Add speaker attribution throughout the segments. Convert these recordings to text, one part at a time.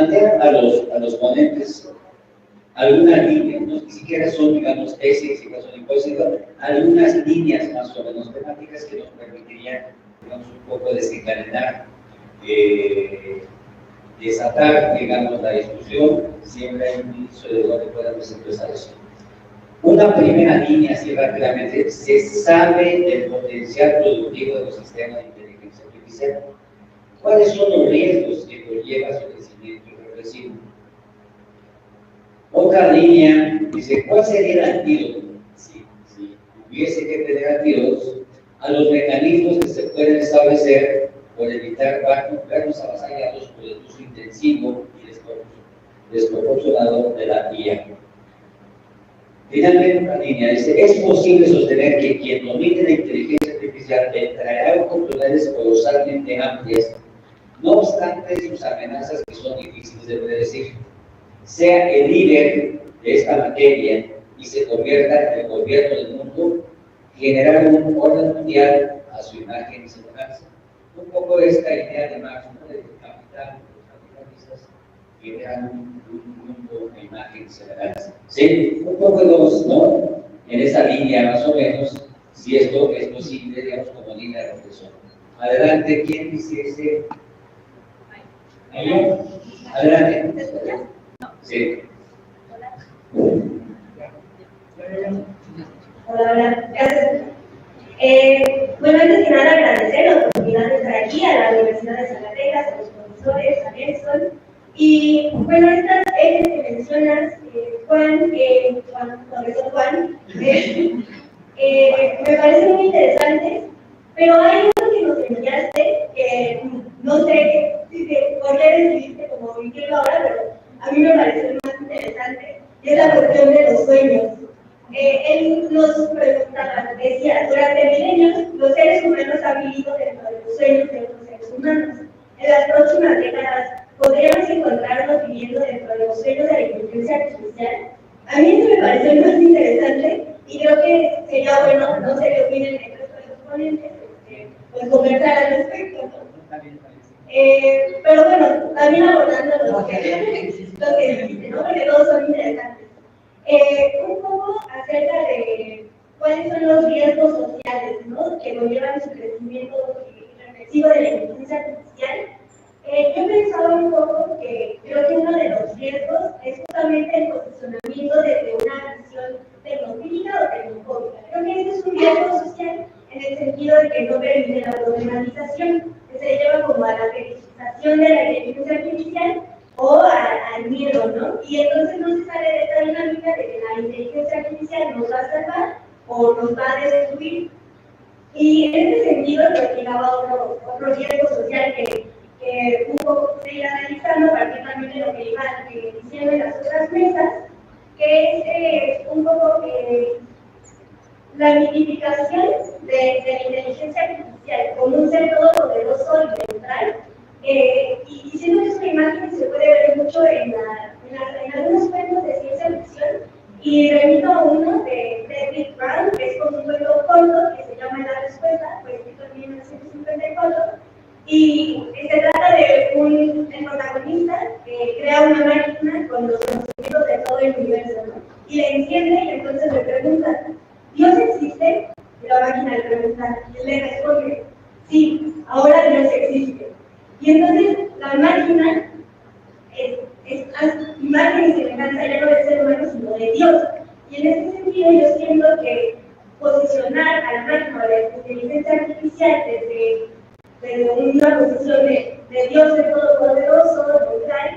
Speaker 1: plantean a los ponentes algunas líneas, no ni siquiera son, digamos, tesis, ni son hipótesis, algunas líneas más o menos temáticas que nos permitirían, digamos, un poco desencadenar, desatar, digamos, la discusión, siempre hay un inicio de donde podamos empezar eso. Una primera línea, así rápidamente, se sabe del potencial productivo de los sistemas de inteligencia artificial. ¿Cuáles son los riesgos que conlleva su crecimiento regresivo? Otra línea dice, ¿cuál sería el antídoto? Si hubiese que tener antídotos a los mecanismos que se pueden establecer por evitar vernos avasallados por el uso intensivo y desproporcionado de la IA. Finalmente, una línea dice, es posible sostener que quien domine la inteligencia artificial traerá oportunidades colosalmente amplias, no obstante sus amenazas que son difíciles de predecir. Sea el líder de esta materia y se convierta en el gobierno del mundo, generar un orden mundial a su imagen y semejanza. Un poco esta idea de Marx, ¿no? De capital, los capitalistas generan un mundo a imagen y semejanza. Sí, un poco dos, ¿no? En esa línea más o menos, si esto es posible, digamos, como línea de reflexión. Adelante, ¿quién dice ese? ¿Ahí? Adelante. Sí.
Speaker 2: Hola, gracias. Bueno, antes que nada agradecer la oportunidad de estar aquí a la Universidad de Zacatecas, a los profesores, a Nelson. Y bueno, estas ejes que mencionas, profesor Juan, me parecen muy interesantes, pero hay uno que nos enseñaste, que no sé por qué decidiste como incluirlo ahora, pero a mí me pareció el más interesante, y es la cuestión de los sueños. Él nos preguntaba, decía, durante milenios los seres humanos han vivido dentro de los sueños de otros seres humanos. En las próximas décadas podríamos encontrarnos viviendo dentro de los sueños de la inteligencia artificial. A mí eso me pareció el más interesante y creo que sería bueno, no sé qué opinen el resto de los ponentes, pues conversar al respecto, ¿no? Pero bueno, también abordando lo que dijiste, ¿no? Porque todos son interesantes. Un poco acerca de cuáles son los riesgos sociales, ¿no? Que conllevan su crecimiento reflexivo de la inteligencia artificial. Yo pensaba un poco que creo que uno de los riesgos es justamente el posicionamiento desde una visión tecnocrítica o tecnofóbica. Creo que ese es un riesgo social en el sentido de que no permite la problematización, que se lleva como a la fetichización de la inteligencia artificial o al miedo, ¿no? Y entonces no se sale de esta dinámica de que la inteligencia artificial nos va a salvar o nos va a destruir. Y en ese sentido, pues llegaba otro riesgo social que un poco se irá analizando a partir también de lo que iban diciendo en las otras mesas, que es un poco la mitificación de la inteligencia artificial como un ser todopoderoso y neutral. Y siento que es una imagen que se puede ver mucho en algunos cuentos de ciencia ficción, y remito a uno de David Brown, que es como un cuento corto que se llama La Respuesta, fue escrito en 1954, y se trata de el protagonista que crea una máquina con los conocimientos de todo el universo, ¿no? Y le enciende y entonces le pregunta, ¿Dios existe? Y la máquina le pregunta, y él le responde, sí, ahora Dios existe. Y entonces la máquina es imagen y semejanza ya no del ser humano, sino de Dios. Y en ese sentido yo siento que posicionar a la máquina de la inteligencia artificial desde una posición de Dios de todopoderoso, neutral,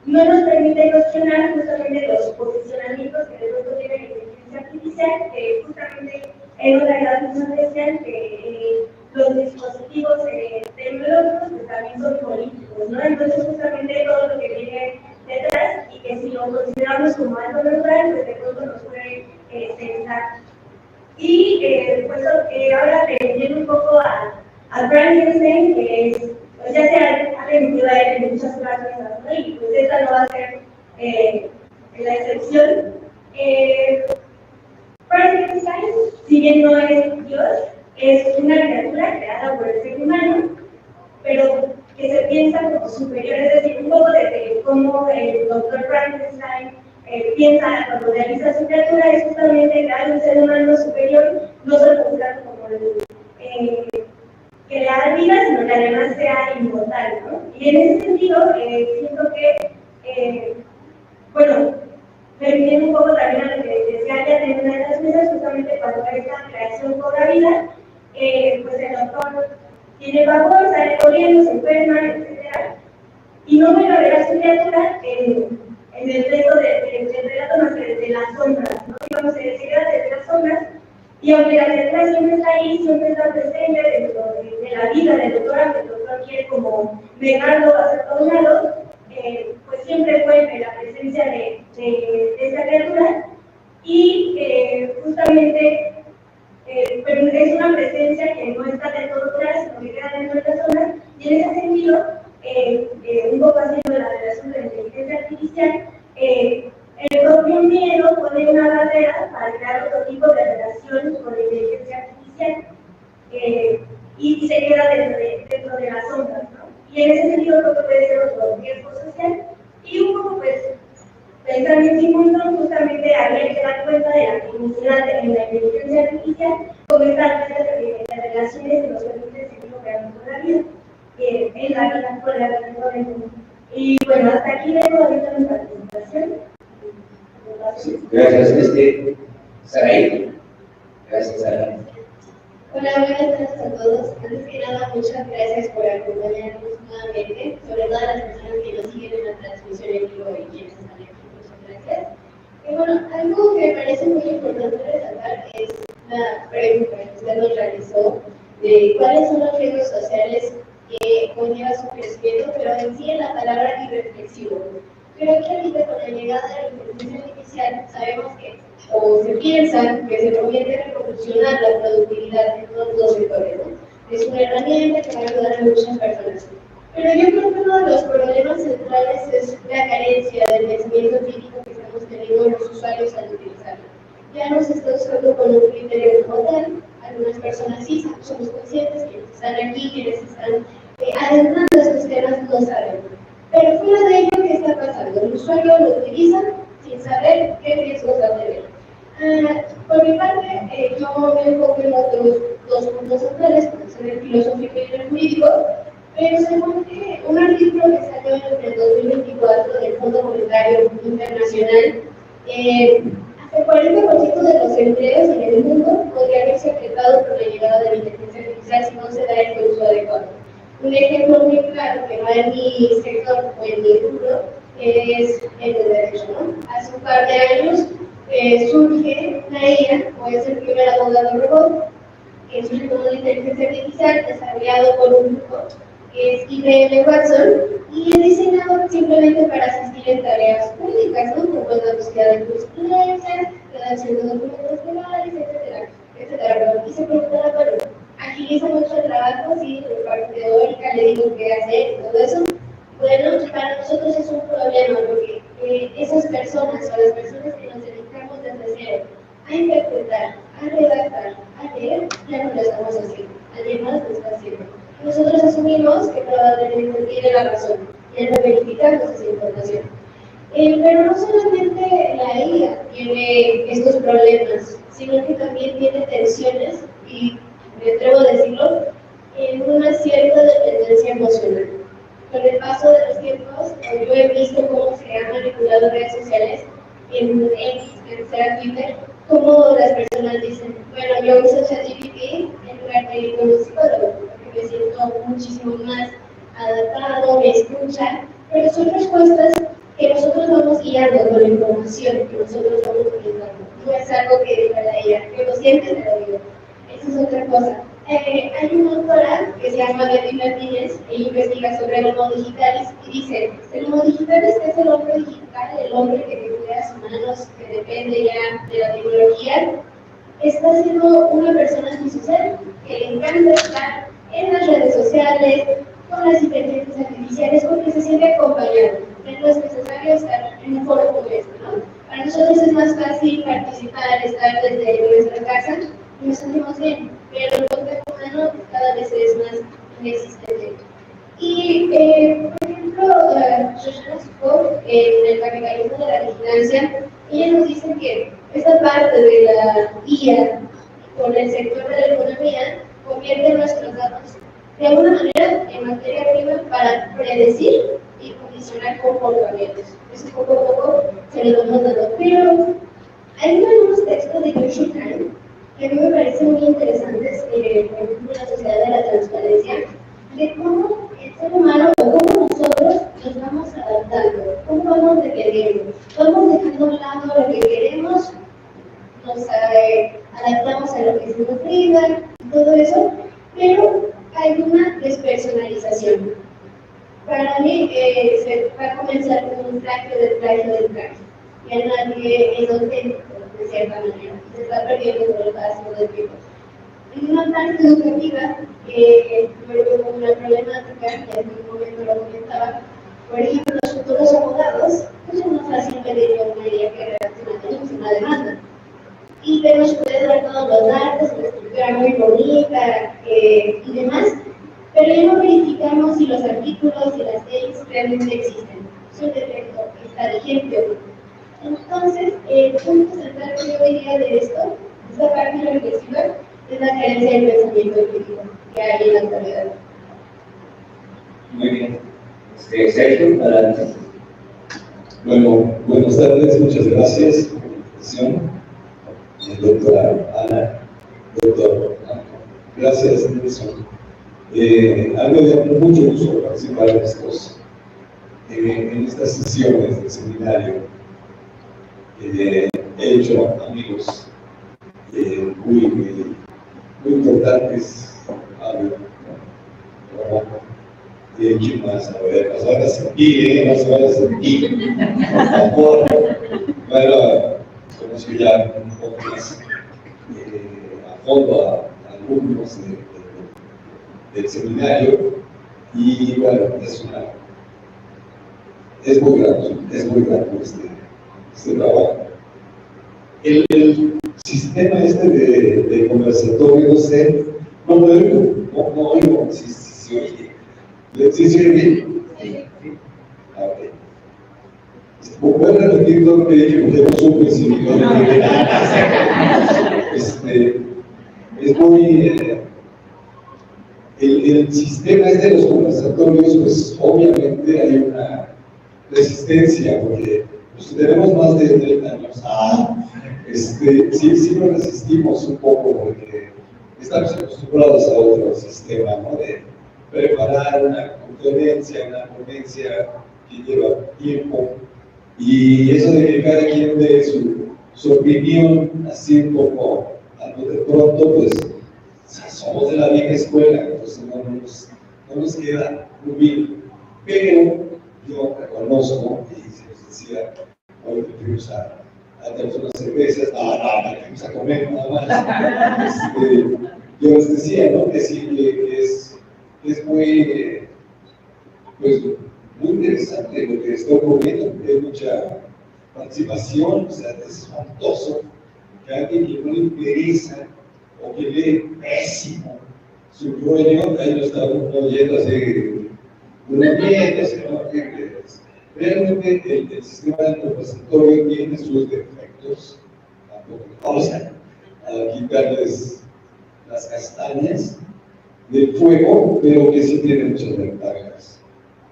Speaker 2: no nos permite cuestionar justamente los posicionamientos que de pronto tiene la inteligencia artificial, que justamente en otra clase nos decían que los dispositivos tecnológicos pues, también son políticos, ¿no? Entonces justamente todo lo que viene detrás y que si lo consideramos como algo neutral, pues de pronto nos puede censar. Y pues ahora leyendo un poco a Frankenstein, que es, pues ya se ha remitido a él en muchas clases, ¿no? Y pues esta no va a ser la excepción. Frankenstein, si bien no es Dios, es una criatura creada por el ser humano, pero que se piensa como superior, es decir, un poco desde cómo el doctor Frankenstein piensa cuando realiza su criatura es justamente que hay un ser humano superior, no solo buscando como crear vida, sino que además sea inmortal, ¿no? Y en ese sentido, siento que, bueno, refiriendo un poco también a lo que decía ya en una de las mesas, justamente cuando esta creación cobra vida, pues el doctor tiene vapor, sale corriendo, se enferma, etc. Y no vuelve a ver a su criatura en el resto del relato más que desde las sombras, ¿no? Digamos, se queda desde las sombras, y aunque la criatura siempre está ahí, siempre está presente dentro de la vida del doctor, aunque el doctor quiere como negarlo, hacer todo un lado, pues siempre vuelve la presencia de esa criatura, y justamente pero es una presencia que no está del todo clara, sino que queda dentro de la zona, y en ese sentido, un poco haciendo la relación de la inteligencia artificial, el propio miedo pone una barrera para crear otro tipo de relación con la inteligencia artificial, y se queda dentro de las sombras, ¿no? Y en ese sentido creo que puede ser otro riesgo social, y un poco pues pensando en Sigmund, justamente había que dar cuenta de la comunidad en la inteligencia artificial, como estas las relaciones que nos permiten seguir operando con la vida, en la vida, con la vida, con el mundo. Y bueno, hasta aquí dejo ahorita mi participación.
Speaker 1: Sí, gracias, Saraí. Gracias, Saraí.
Speaker 3: Hola, buenas tardes a todos. Antes que nada, muchas gracias por acompañarnos nuevamente, sobre todo a las personas que nos siguen en la transmisión en vivo y quienes están aquí. Muchas gracias. Y bueno, algo que me parece muy importante resaltar es la pregunta que usted nos realizó de cuáles son los riesgos sociales que conlleva su crecimiento, pero en sí en la palabra irreflexivo. Pero aquí ahorita con la llegada de la inteligencia artificial sabemos que, o se piensa que se convierte a revolucionar la productividad en todos los sectores, ¿no? Es una herramienta que va a ayudar a muchas personas. Pero yo creo que uno de los problemas centrales es la carencia del pensamiento crítico que estamos teniendo los usuarios al utilizarlo. Ya no se está usando con un criterio como tal, algunas personas sí somos conscientes, quienes están aquí, quienes están adentrando estos temas no saben. Pero fuera de ello, ¿qué está pasando? El usuario lo utiliza sin saber qué riesgos va a tener. Por mi parte, yo me enfoco en los dos puntos centrales, como son el filosófico y el jurídico, pero según un artículo que salió en el 2024 del Fondo Monetario Internacional, hasta el 40% de los empleos en el mundo podrían verse afectados por la llegada de la inteligencia artificial si no se da el uso adecuado. Un ejemplo muy claro que va en mi sector o en mi rubro es el de derecho, ¿no? Hace un par de años surge la IA, o es el primer abogado robot, que surge como una inteligencia artificial desarrollado por un grupo que es IBM Watson, y es diseñado simplemente para asistir en tareas jurídicas, ¿no? Como la búsqueda de jurisprudencia, redacción de documentos legales, etcétera, etcétera. Y se preguntará, bueno, agiliza mucho el trabajo, sí, la parte teórica, le digo qué hacer y todo eso. Bueno, para nosotros es un problema porque esas personas o las personas que nos dedicamos desde cero a interpretar, a redactar, a leer, ya no lo estamos haciendo. Alguien más lo está haciendo. Nosotros asumimos que probablemente tiene la razón y no verificamos esa información. Pero no solamente la IA tiene estos problemas, sino que también tiene tensiones y, me atrevo a decirlo, en una cierta dependencia emocional. Con el paso de los tiempos, yo he visto cómo se han manipulado redes sociales en X, en sea Twitter, cómo las personas dicen, bueno, yo uso ChatGPT en lugar de ir con un psicólogo, porque me siento muchísimo más adaptado, me escucha, pero son respuestas que nosotros vamos guiando con la información que nosotros vamos utilizando. No es algo que diga la IA, que lo sientes, te lo digo. Esa es otra cosa. Hay una autora que se llama Betty Martínez, ella investiga sobre el homo digitalis y dice, el homo digitalis es el hombre digital, el hombre que teclea sus manos, que depende ya de la tecnología, está siendo una persona antisocial que le encanta estar en las redes sociales, con las inteligencias artificiales, porque se siente acompañado. No es necesario estar en un foro como este, ¿no? Para nosotros es más fácil participar, estar desde nuestra casa y nos sentimos bien, pero el contacto humano cada vez es más inexistente. Y, por ejemplo, Shoshana Zuboff en el capitalismo de la vigilancia, ella nos dice que esta parte de la guía con el sector de la economía convierte nuestros datos de alguna manera en materia prima para predecir y condicionar comportamientos. Eso poco a poco se lo vamos dando. Pero hay algunos textos de Yoshi Khan que a mí me parecen muy interesantes, por ejemplo, la sociedad de la transparencia, de cómo el ser humano o cómo nosotros nos vamos adaptando, cómo vamos dependiendo, vamos dejando a un lado lo que queremos, nos adaptamos a lo que se nos brinda y todo eso, pero hay una despersonalización. Para mí se va a comenzar con un plagio del plagio del plagio. Ya nadie es auténtico, de cierta manera, se está perdiendo con el paso del tiempo. En una parte educativa, yo veo como una problemática, y en un momento lo comentaba, por ejemplo, los futuros abogados, pues es muy fácil pedir una ley que relaciona una demanda. Y vemos que puede dar todos los datos, una estructura muy bonita y demás, pero ya no verificamos si los artículos y las leyes realmente existen. Es un defecto, está vigente o no. Entonces, el punto central que yo diría de esto, esta parte reflexiva, es la carencia del pensamiento crítico que hay en la actualidad.
Speaker 1: Muy bien. Sergio, adelante.
Speaker 4: Bueno, buenas tardes, muchas gracias por la invitación. Doctora Ana, doctor Ana. Gracias, Nelson. A mí me da mucho gusto participar en estas sesiones del seminario. He hecho amigos muy importantes. ¿Quién más? A ver, nos van a sentir, no se van a sentir. Por favor. Bueno, conozco ya un poco más a fondo a alumnos del seminario y bueno, es muy grato este trabajo. El sistema de conversatorio, no sé, no oigo si se oye. ¿Sí se oye bien? Sí. Okay. ¿Puedo repetir todo lo que dije? Porque no supe si me es muy... el sistema de los conversatorios, pues obviamente hay una resistencia, porque pues, tenemos más de 30 años. Sí nos resistimos un poco, porque estamos acostumbrados a otro sistema, ¿no? De preparar una conferencia, una ponencia que lleva tiempo, y eso de que cada quien dé su opinión, así un poco, algo de pronto, pues somos de la vieja escuela, entonces no nos queda muy bien. Pero yo reconozco, y se les decía, hoy fuimos a tener unas cervezas, no, fuimos a comer nada más. Yo les decía, ¿no? Que sí, que es muy, pues, muy interesante lo que está ocurriendo, porque hay mucha participación, o sea, es espantoso que alguien que no le interesa o que lee pésimo su rollo, ahí lo está oyendo así, ¿no? Realmente el sistema del conversatorio tiene sus defectos, tampoco vamos a quitarles las castañas del fuego, pero que sí tiene muchas ventajas.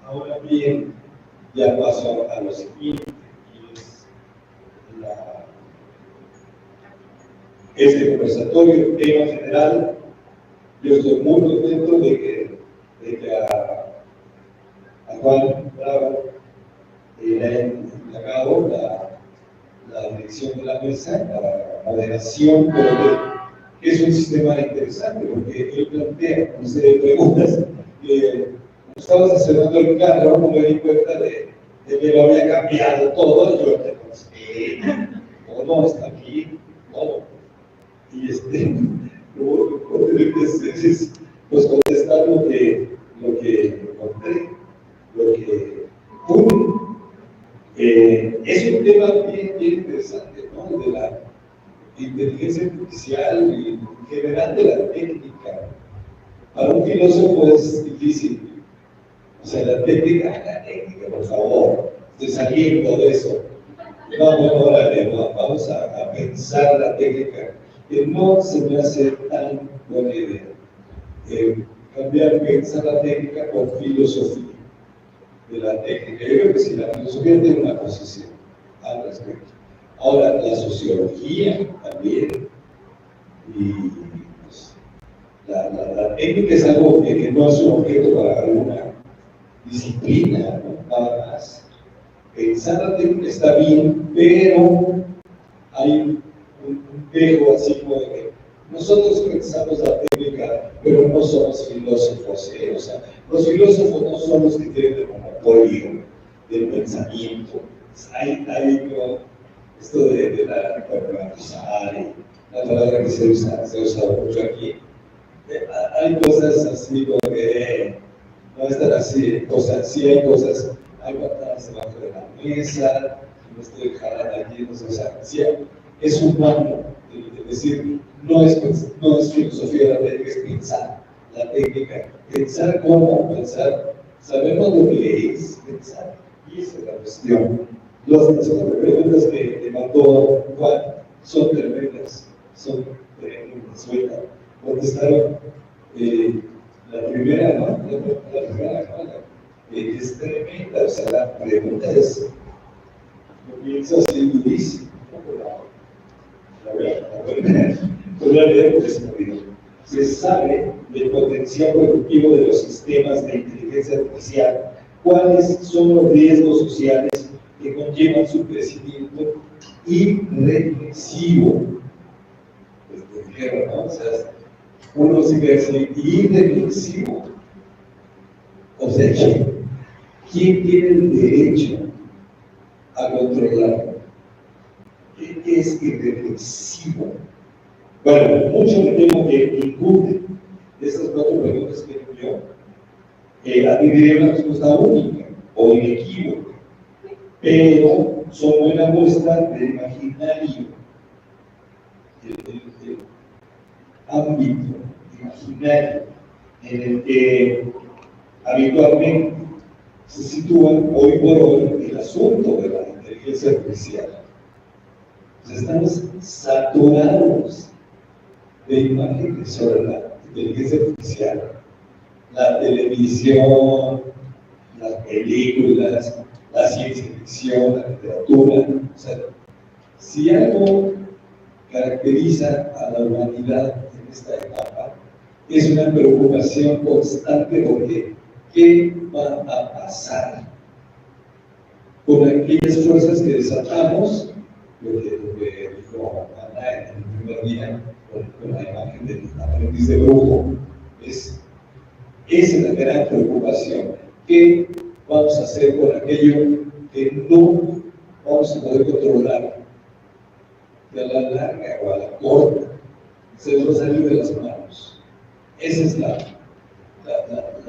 Speaker 4: Ahora bien, ya paso a lo siguiente, que es este conversatorio, tema general. Yo estoy muy contento de que a Juan Bravo le hayan encargado la dirección de la mesa, la moderación, pero que es un sistema interesante, porque él plantea una serie de preguntas que estabas estacionando el carro, no me di cuenta de que lo había cambiado todo, yo te conocí, todo está aquí, todo. Y luego es pues contestar lo que encontré, lo que pude. Es un tema bien interesante, ¿no? De la inteligencia artificial y en general de la técnica. Para un filósofo es difícil. O sea, la técnica, por favor. saliendo de eso. No, bueno, órale, no, vamos a pensar la técnica, que no se me hace tan buena idea. Pensar la técnica con filosofía de la técnica. Yo creo que si la filosofía tiene una posición al respecto. Ahora, la sociología también, y pues, la técnica es algo que no es un objeto para alguna disciplina, ¿no? Nada más. Pensar la técnica está bien, pero hay un dejo así como de que nosotros pensamos la técnica, pero no somos filósofos, ¿eh? O sea, los filósofos no son los que tienen el monopolio del pensamiento. Hay como esto de la problematizar, la palabra que se usa mucho aquí. Hay cosas así como que no están así, cosas, sí hay cosas, hay patadas debajo de la mesa, no estoy jalando aquí, no sé, o sea, sí, es humano, es decir, no es filosofía la técnica, es pensar la técnica, pensar cómo, pensar, sabemos lo que es pensar, y esa es la cuestión. Las preguntas que mandó Juan son tremendas, sueltas. Contestaron la primera, ¿no? La primera, es tremenda, o sea, la pregunta es, lo pienso así durísimo. Voy a leer porque se me olvidó. Se sabe del potencial productivo de los sistemas de inteligencia artificial, cuáles son los riesgos sociales que conllevan su crecimiento irreflexivo. Pues dijeron, ¿no? O sea, uno se ve así, irreflexivo. O sea, ¿quién tiene el derecho a controlarlo? ¿Qué es irreflexivo? Bueno, mucho me temo que ninguna de estas 4 preguntas que yo adquiriré una respuesta única o inequívoca, pero son buena muestra del imaginario, el ámbito imaginario en el que habitualmente se sitúa hoy por hoy el asunto de la inteligencia artificial. Pues estamos saturados de imágenes sobre la inteligencia artificial, la televisión, las películas, la ciencia ficción, la literatura. O sea, si algo caracteriza a la humanidad en esta etapa, es una preocupación constante porque ¿qué va a pasar con aquellas fuerzas que desatamos? Lo que dijo Ana en el primer día con la imagen del aprendiz de brujo. Esa es la gran preocupación. ¿Qué vamos a hacer con aquello que no vamos a poder controlar? Que a la larga o a la corta se nos va a salir de las manos. Esa es la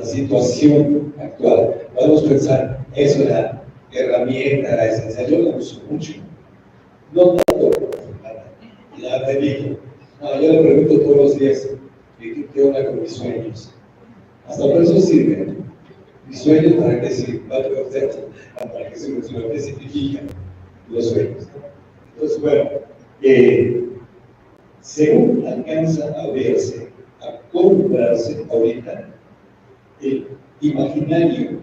Speaker 4: situación actual. Podemos pensar, es una herramienta esencial. Yo la uso mucho. No tanto, ya te digo, no, yo le pregunto todos los días qué onda con mis sueños. Hasta por eso sirve. Mis sueños, ¿para qué sirven? Para que se especifican los sueños. Entonces, bueno, según alcanza a verse, a comprarse ahorita, el imaginario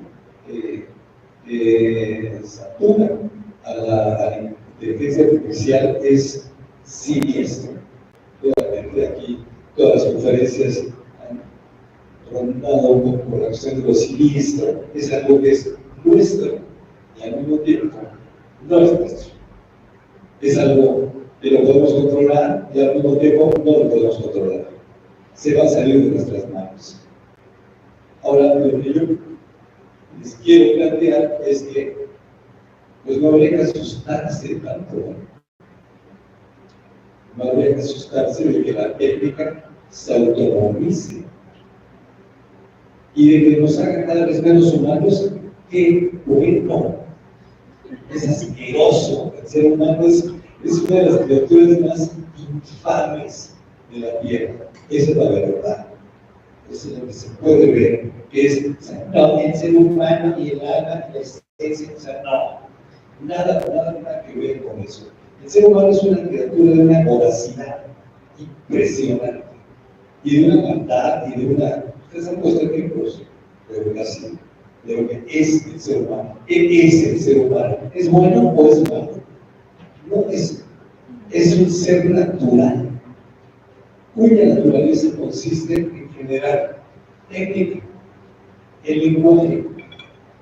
Speaker 4: satura a la inteligencia artificial es siniestro. Realmente de aquí todas las conferencias han rondado un poco por la cuestión de lo siniestro. Es algo que es nuestro y al mismo tiempo no es nuestro. Es algo que lo podemos controlar y al mismo tiempo no lo podemos controlar. Se va a salir de nuestras manos. Ahora, lo que yo les quiero plantear es que pues no habría que asustarse tanto, no habría que asustarse de que la técnica se autonomice y de que nos haga cada vez menos humanos. Qué bueno, es asqueroso. El ser humano es una de las criaturas más infames de la tierra. Esa es la verdad. Eso es lo que se puede ver, que es, no, el ser humano y el alma y la esencia, o sea, no. Nada que ver con eso. El ser humano es una criatura de una voracidad impresionante, y de una maldad, y de una... Ustedes han puesto ejemplos de lo que es el ser humano. ¿Qué es el ser humano? ¿Es bueno o es malo? No, es un ser natural, cuya naturaleza consiste en generar técnica. El lenguaje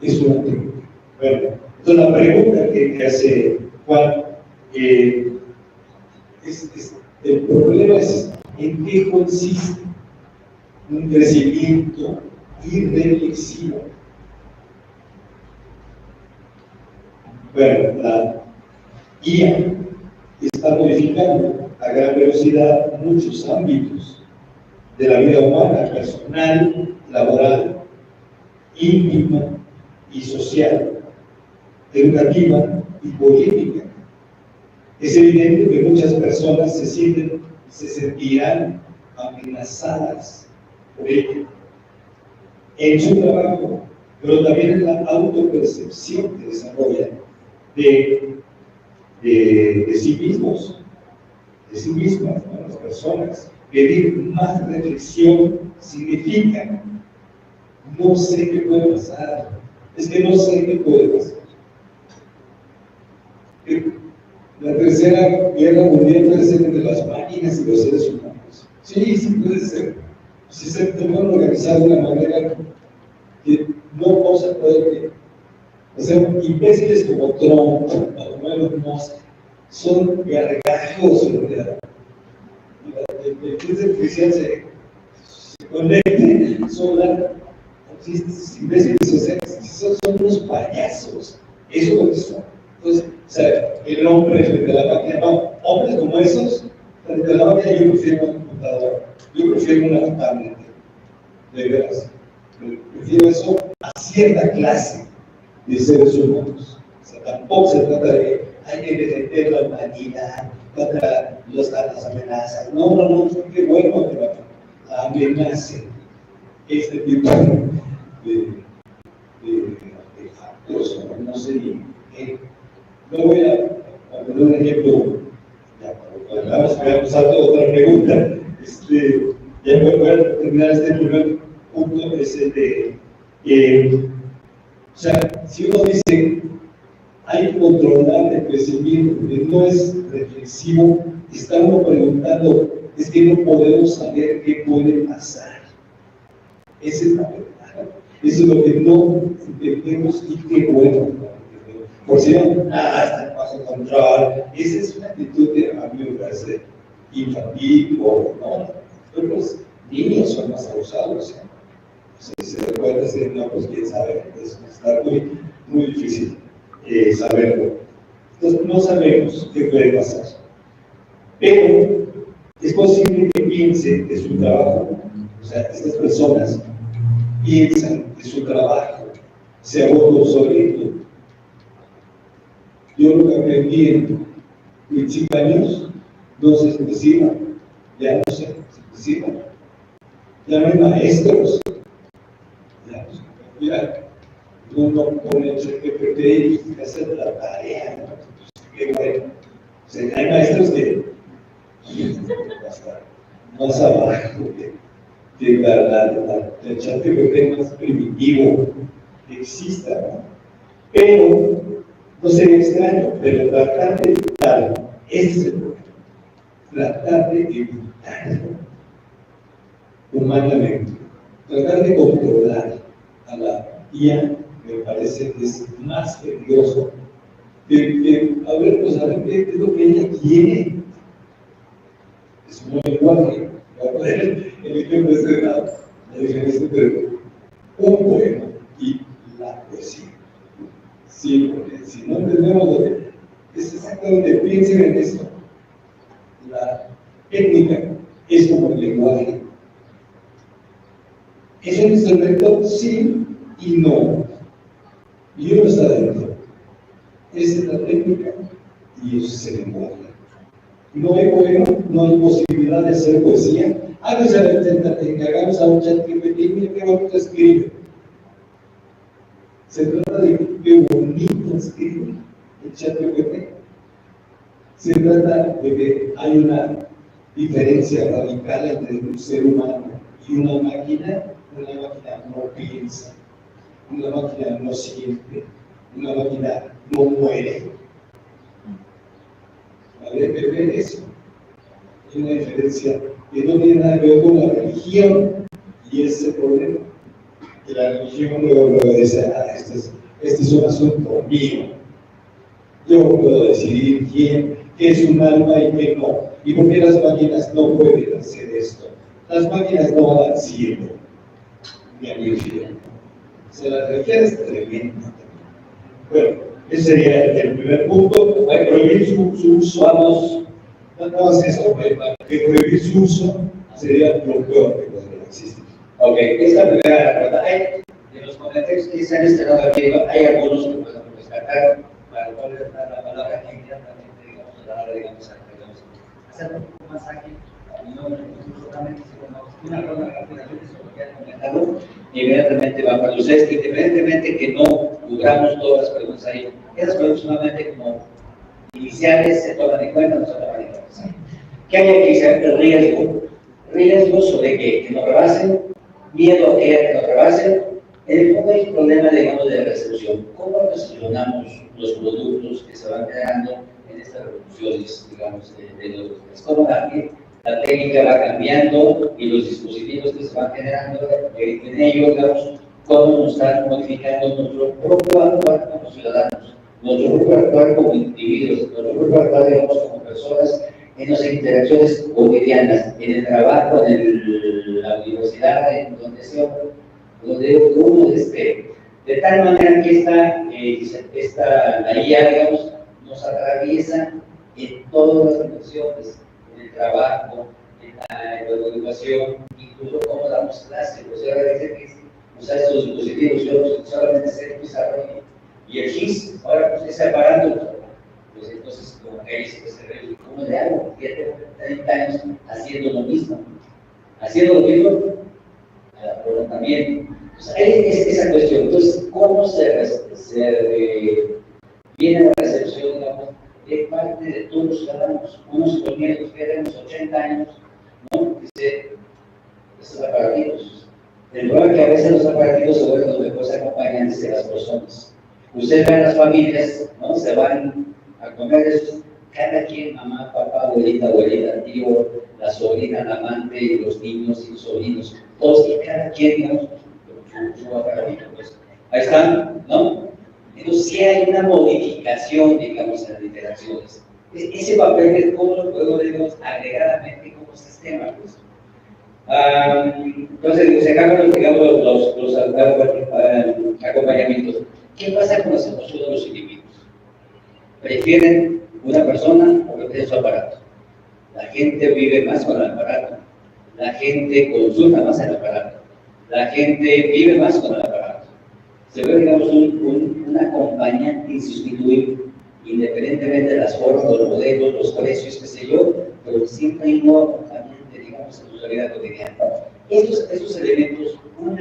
Speaker 4: es una técnica. Bueno, entonces la pregunta que hace Juan, el problema es en qué consiste un crecimiento irreflexivo. Bueno, la IA está modificando a gran velocidad muchos ámbitos de la vida humana, personal, laboral, íntima y social, educativa y política. Es evidente que muchas personas se sentirán amenazadas por ello en su trabajo, pero también en la autopercepción que desarrollan de sí mismos, de sí mismas, ¿no? Las personas. Pedir más reflexión significa: no sé qué puede pasar, es que no sé qué puede pasar. La tercera guerra mundial puede ser entre las máquinas y los seres humanos. Sí puede ser. Si se pueden organizar de una manera que no vamos a poder. O sea, imbéciles como Trump o como Elon Musk son gargajos en realidad. La inteligencia artificial se conecte sola. Imbéciles, o sea, son unos payasos. Eso es lo que son. Entonces, o sea, el hombre frente a la máquina, no, hombres como esos, frente a la máquina, yo prefiero una computadora, yo prefiero una tablet, de veras. Prefiero eso a cierta clase de seres humanos. O sea, tampoco se trata de hay que defender la humanidad contra las amenazas. No, qué bueno que la amenacen este tipo de actos, no sé ni qué. No voy a poner un ejemplo, vamos a pasar a otra pregunta. Ya voy a terminar este primer punto, es el de, o sea, si uno dice hay que controlar el crecimiento, porque no es reflexivo, está uno preguntando, es que no podemos saber qué puede pasar. Esa es la verdad. Eso es lo que no entendemos y qué bueno. Por si no, está bajo control. Esa es una actitud que a mí me parece infantil o no. Los niños son más abusados. Si se recuerda decir, no, pues quién sabe, está muy difícil saberlo. Entonces, no sabemos qué puede pasar. Pero es posible que piensen que su trabajo, o sea, estas personas piensan que su trabajo se ha vuelto obsoleto. Yo lo que aprendí en 25 años, no se especifica, ya no se especifica, ya no hay maestros, ya no se mira, uno pone el GPT y hace la tarea, ¿no? Pues, qué bueno. O sea, hay maestros que más abajo que el chat GPT más primitivo que exista, ¿no? Pero no sería extraño, pero tratar de evitarlo, ese es el problema. Tratar de evitarlo humanamente, tratar de controlar a la IA, me parece que es más peligroso que a ver, pues a ver qué es lo que ella quiere. Es un lenguaje, para poder el ejemplo de la diferencia entre un poema y la poesía. Sí, porque si no entendemos lo que es exactamente, piensen en esto. La técnica es como el lenguaje. ¿Es un instrumento? Sí y no. Y uno está dentro. Esa es la técnica y eso es el lenguaje. No hay poema, no hay posibilidad de hacer poesía. Pues a ver, que hagamos a un chat que mira qué bonito escribe. Se trata de qué bonito escribe. el ChatGPT. Se trata de que hay una diferencia radical entre un ser humano y una máquina. Una máquina no piensa, una máquina no siente, una máquina no muere. ¿Vale? Pepe, eso. Hay una diferencia que no tiene nada que ver con la religión, y ese es el problema. Que la religión luego dice, este es un asunto mío. Yo puedo decidir qué es un alma y qué no. ¿Y por qué las máquinas no pueden hacer esto? Las máquinas no van al cielo, ni al infierno. O sea, la religión es tremenda. Bueno, ese sería el primer punto. Prohibir su uso. Vamos, no es eso, que prohibir su uso sería lo peor que podría existir.
Speaker 1: Ok, esta primera pregunta, de los comentarios que se han estrenado aquí, hay algunos que podemos rescatar, para lo cual la palabra que inmediatamente, digamos, hacerlo un poco más ágil, y no solamente una ronda de capacitaciones sobre lo que han comentado, inmediatamente va para ustedes, que independientemente que no cubramos todas las preguntas ahí, esas preguntas solamente como iniciales se toman en cuenta, no se toman en cuenta. ¿Qué hay que hacer? El riesgo. Riesgo sobre que nos rebasen, miedo a que nos rebasen. En el fondo hay un problema, digamos, de recepción. ¿Cómo recepcionamos los productos que se van creando en estas revoluciones, digamos, de los días? ¿Cómo la técnica va cambiando y los dispositivos que se van generando en ellos, digamos, cómo nos están modificando nuestro propio actuar como ciudadanos, nuestro propio actuar como individuos, nuestro propio actuar, digamos, como personas en nuestras interacciones cotidianas, en el trabajo, en la universidad, en donde sea, donde uno esté. De tal manera que esta guía, digamos, nos atraviesa en todas las dimensiones, en el trabajo, en la educación, incluso cómo damos clases. Pues ahora dice que usar estos dispositivos, yo solamente sé el pizarrón y el GIS, ahora pues ese aparato. Pues entonces, como que dice, ¿cómo le hago? Ya tengo 30 años haciendo lo mismo. Haciendo lo mismo, pero también. Pues es esa cuestión. Entonces, ¿cómo viene la recepción, digamos, de parte de todos los ciudadanos? Unos con miedos que tenemos 80 años, ¿no? Dice, estos aparatos. El problema es que a veces los aparatos se vuelven los mejores acompañantes de las personas. Ustedes ven las familias, ¿no? Se van a comer eso, cada quien, mamá, papá, abuelita, tío, la sobrina, la amante, y los niños y los sobrinos, todos, y cada quien, digamos, su aparatito, pues, ahí están, ¿no? Entonces sí hay una modificación, digamos, en las interacciones. Ese papel es cómo lo podemos, digamos, agregadamente como sistema, pues. Entonces, sacamos, digamos, los acompañamientos. ¿Qué pasa con las emociones de los individuos? ¿Prefieren una persona o prefieren su aparato? La gente vive más con el aparato. La gente consulta más el aparato. La gente vive más con el aparato. Se ve, digamos, un acompañante insustituible, independientemente de las formas, los modelos, los precios, qué sé yo, pero siempre hay un nuevo acompañante, digamos, en su vida cotidiana. Estos elementos, un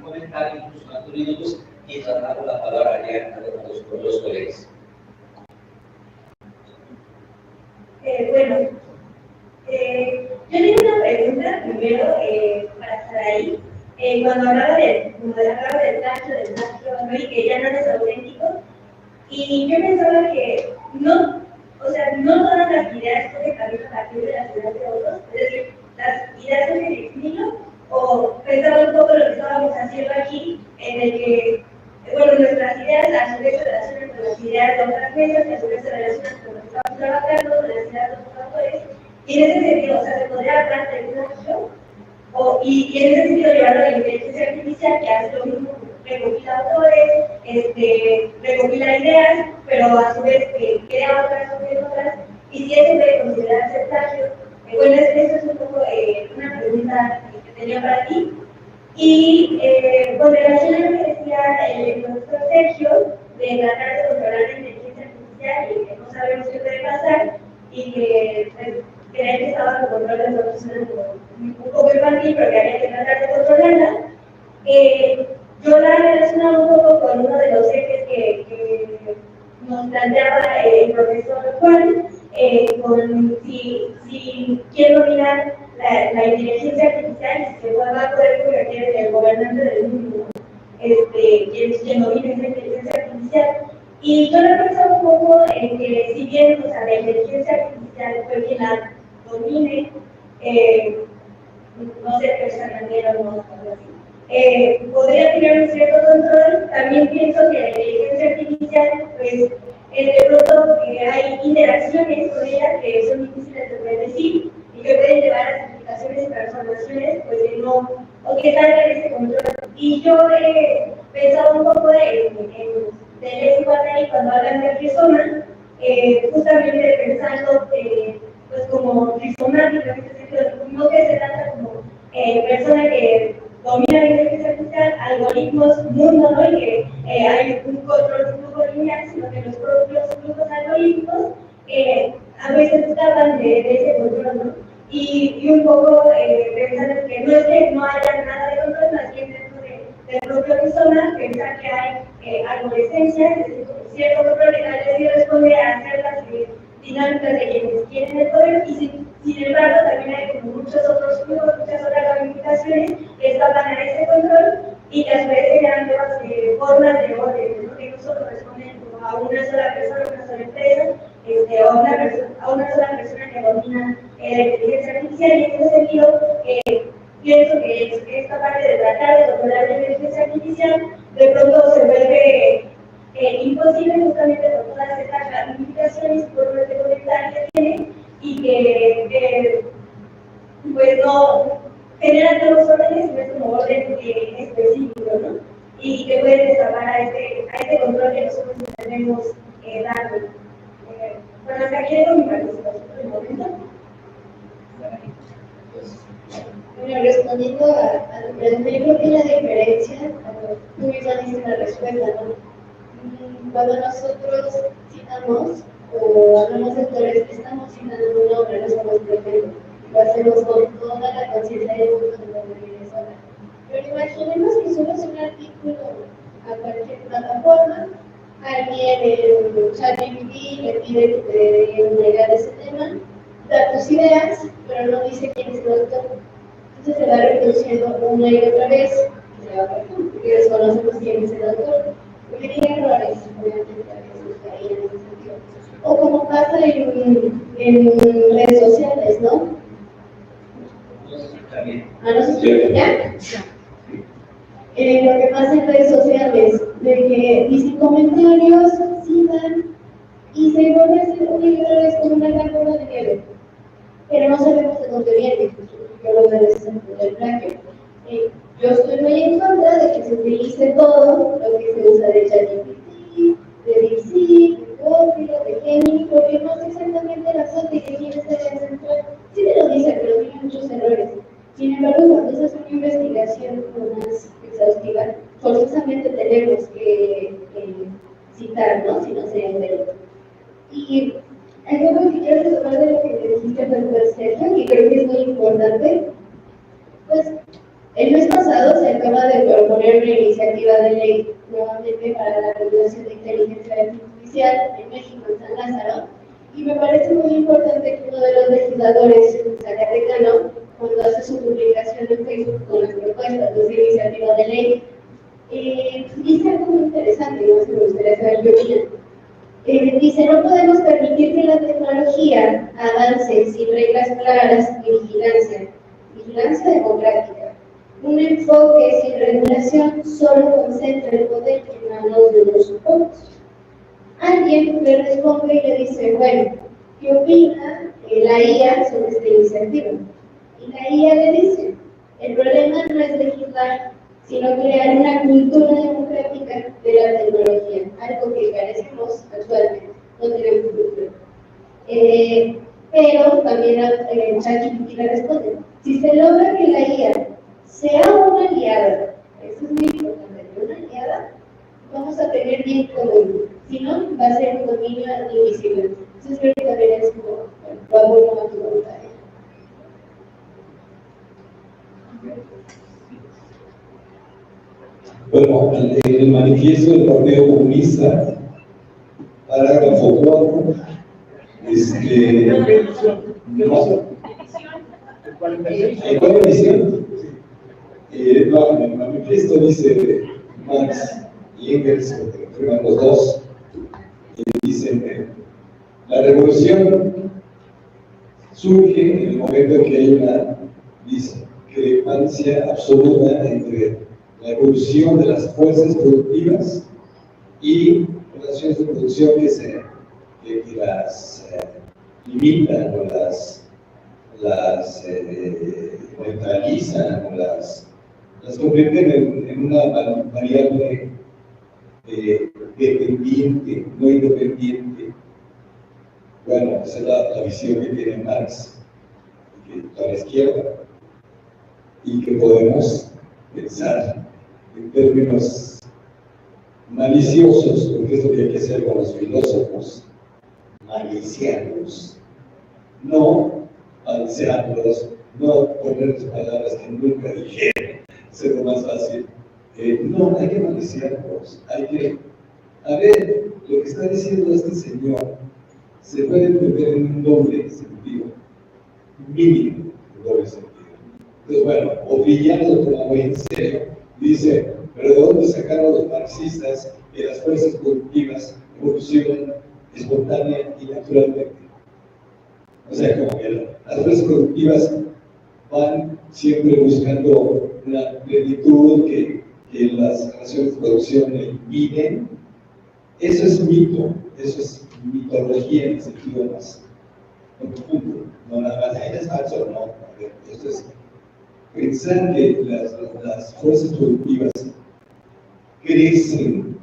Speaker 1: comentario, incluso 4 minutos, y trasladar la palabra ya a los colegas.
Speaker 2: Bueno, yo tengo una pregunta primero para Saraí. Cuando hablaba del plagio, ¿no? Y que ya no es auténtico, y yo pensaba que no todas las ideas pueden cambiar a partir de las ideas de otros, es decir, las ideas son el estilo, o pensaba un poco lo que estábamos haciendo aquí, en el que, bueno, nuestras ideas a su vez se relacionan con las ideas de otras mesas, que a su vez se relacionan con lo que estamos trabajando, con las ideas de otros autores, y en ese sentido, o sea, se podría hablar de plagio, y en ese sentido llevarlo a la inteligencia artificial, que hace lo mismo, recopila autores, recopila ideas, pero a su vez crea otras, y si eso puede considerarse plagio. Bueno, eso es un poco una pregunta que tenía para ti. Y con relación a lo que decía el profesor Sergio, de tratar de controlar la inteligencia artificial y que no sabemos qué puede pasar, y que creer que estaba bajo control de las personas un poco infantil, pero que había que tratar de controlarla. Yo la relacionaba un poco con uno de los ejes que planteaba el profesor Juan, con si quiere dominar la inteligencia artificial y se va a poder convertir en el gobernante del mundo, quien domine esa inteligencia artificial. Y yo lo he pensado un poco en que si bien la inteligencia artificial fue quien la domine, no sé, personalmente o no, algo así, podría tener un cierto control. También pienso que la inteligencia artificial, pues, de pronto hay interacciones con ella que son difíciles de predecir y que pueden llevar a simplificaciones y transformaciones, pues, que no, o que salgan de ese control. Y yo he pensado un poco en Deleuze y Guattari cuando hablan de rizoma, justamente pensando pues como rizomática en este sentido, no que se trata como persona que domina la inteligencia artificial, algoritmos, mundo, ¿no? Y que hay un control de un flujo lineal, sino que los propios flujos algoritmos a veces escapan de ese control, ¿no? Y un poco pensando que no es que no haya nada de control, más bien dentro del propio rizoma, pensar que hay arborescencia, es decir, cierto control que tal vez sí responde a ciertas dinámicas de quienes tienen el poder, y sin embargo también hay como muchos otros flujos, muchas otras ramificaciones que escapan a ese control y que a su vez generan nuevas formas de orden, ¿no? Que no solo responden como a una sola persona, a una sola empresa, a una sola persona que domina la inteligencia artificial. Y en ese sentido pienso que esta parte de tratar de controlar la inteligencia artificial de pronto se vuelve imposible justamente por todas estas ramificaciones y formas de conectar que tiene, y que pues no generan nuevos órdenes, sino es como orden específico, ¿no? Y que pueden escapar a este control que nosotros tenemos darle. Bueno, hasta aquí tengo mi participación por el momento.
Speaker 3: Bueno, respondiendo a tu pregunta, yo creo que la diferencia, tú misma diste la respuesta, ¿no? Cuando nosotros citamos o hablamos de autores, estamos citando un nombre, no estamos protegiendo. Lo hacemos con toda la conciencia del mundo de donde vienes a hablar. Pero imaginemos que subes un artículo a cualquier plataforma, alguien en ChatGPT le pide que te dé una idea de ese tema, da tus ideas, pero no dice quién es el autor. Entonces se va reproduciendo una y otra vez, y se va perdiendo, porque desconocemos quién es el autor. Porque tiene errores, obviamente, a veces ahí en ese sentido. O como pasa en redes sociales, ¿no? No sé si ya. Lo que pasa en redes sociales, de que dicen comentarios, citan, y se vuelve a hacer una y otra vez como una gran bola de nieve. Pero no sabemos de dónde viene, yo lo veo desde el punto del plagio. Yo estoy muy en contra de que se utilice todo lo que se usa de ChatGPT, de DeepSeek, de Copilot, de Gemini, porque no sé exactamente la fuente que quiere ser el central. Sí te lo dice, pero tiene muchos errores. Sin embargo, cuando se hace una investigación más exhaustiva, forzosamente tenemos que citar, ¿no? Si no sería un delito. Y algo que quiero retomar de lo que dijiste, doctor Sergio, que creo que es muy importante, pues el mes pasado se acaba de proponer una iniciativa de ley nuevamente para la regulación de inteligencia artificial en México, en San Lázaro, y me parece muy importante que uno de los legisladores zacatecano, cuando hace su publicación en Facebook con las propuestas de esa iniciativa de ley, dice algo muy interesante, no sé si me gustaría saber qué opinan. Dice, no podemos permitir que la tecnología avance sin reglas claras y vigilancia democrática. Un enfoque sin regulación solo concentra el poder en manos de unos pocos. Alguien le responde y le dice, bueno, ¿qué opina la IA sobre esta iniciativa? Y la IA le dice, el problema no es legislar, sino crear una cultura democrática de la tecnología, algo que carecemos actualmente, no tenemos cultura. Pero también ChatGPT le responde, si se logra que la IA sea una aliada, eso es muy importante, una aliada, vamos a tener bien común, si no, va a ser un dominio invisible. Entonces creo que también es como, vamos a tu comentario.
Speaker 4: Bueno, el manifiesto del Partido Comunista Parágrafo 4. ¿En cuál edición? No, en el manifiesto dice Marx y Engels, porque lo firman los dos, y dicen la revolución surge en el momento en que hay una discrepancia absoluta entre la evolución de las fuerzas productivas y relaciones de producción que las limitan o las neutralizan o las convierten en una variable dependiente, no independiente. Bueno, esa es la visión que tiene Marx, que está a la izquierda, y que podemos pensar en términos maliciosos, porque es lo que hay que hacer con los filósofos malicianos, no maliciarlos, no ponerles palabras que nunca dijeron, ser lo más fácil. No, hay que maliciarlos, hay que, a ver, lo que está diciendo este señor se puede entender en un doble sentido, mínimo doble sentido. Entonces, bueno, Otrillán lo toma muy en serio, dice, pero ¿de dónde sacaron los marxistas que las fuerzas productivas evolucionan espontánea y naturalmente? O sea, como que las fuerzas productivas van siempre buscando una plenitud que las relaciones de producción le impiden. Eso es mito, eso es mitología en el sentido más profundo. No nada más, es falso, no. Esto es pensar que las fuerzas productivas crecen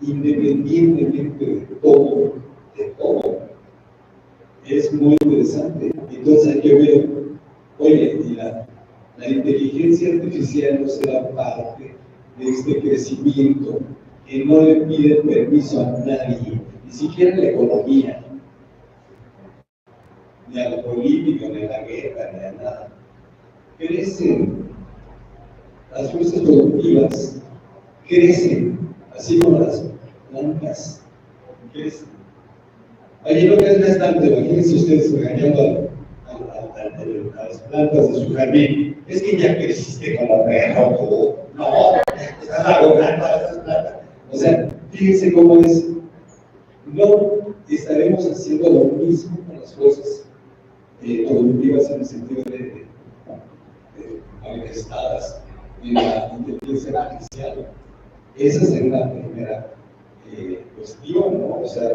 Speaker 4: independientemente de todo, es muy interesante. Entonces hay que ver, oye, y la inteligencia artificial no será parte de este crecimiento que no le pide permiso a nadie, ni siquiera a la economía, ni a la política, ni a la guerra, ni a nada. Crecen, las fuerzas productivas crecen, así como las plantas crecen. Allí no es tanto, imagínense ustedes regañando a las plantas de su jardín. Es que ya creciste como perro, tú. No, estás arrogando a esas plantas. O sea, fíjense cómo es. No estaremos haciendo lo mismo con las fuerzas productivas en el sentido de manifestadas en la inteligencia artificial. Esa sería la primera cuestión, ¿no? O sea,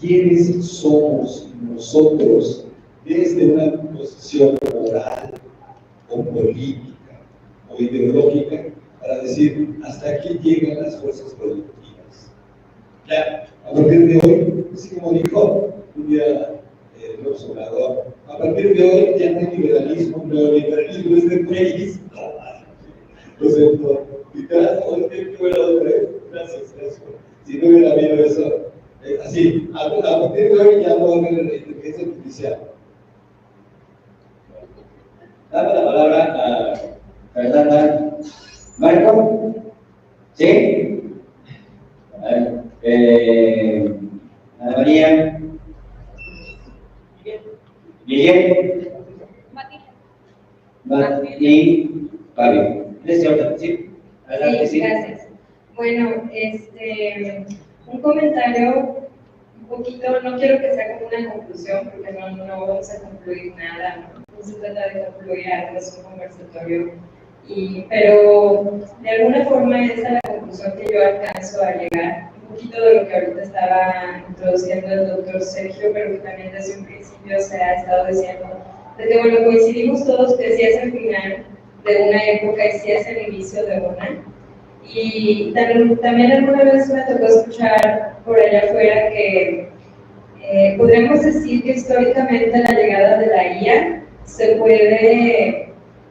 Speaker 4: ¿quiénes somos nosotros desde una posición moral o política o ideológica para decir hasta aquí llegan las fuerzas productivas? Ya, a partir de hoy, así como dijo un día el observador, a partir de hoy ya no hay liberalismo, neoliberalismo es de país. No, lo siento, literal, qué buena otra vez. Gracias. Si no hubiera habido eso, así, a partir de hoy ya no va a haber la inteligencia artificial.
Speaker 1: Dame la palabra a Fernanda. ¿Marco? ¿Sí? A ver, Ana María. Miguel. Y Fabio. ¿Sí? Adelante,
Speaker 5: Sí, gracias. Bueno, un comentario un poquito, no quiero que sea como una conclusión, porque no vamos a concluir nada, no se trata de concluir algo, es un conversatorio, pero de alguna forma esa es la conclusión que yo alcanzo a llegar, un poquito de lo que ahorita estaba introduciendo el doctor Sergio, pero que también desde un principio se ha estado diciendo, de que bueno, coincidimos todos que sí es el final de una época y sí es el inicio de una. Y también alguna vez me tocó escuchar por allá afuera que podríamos decir que históricamente la llegada de la IA se puede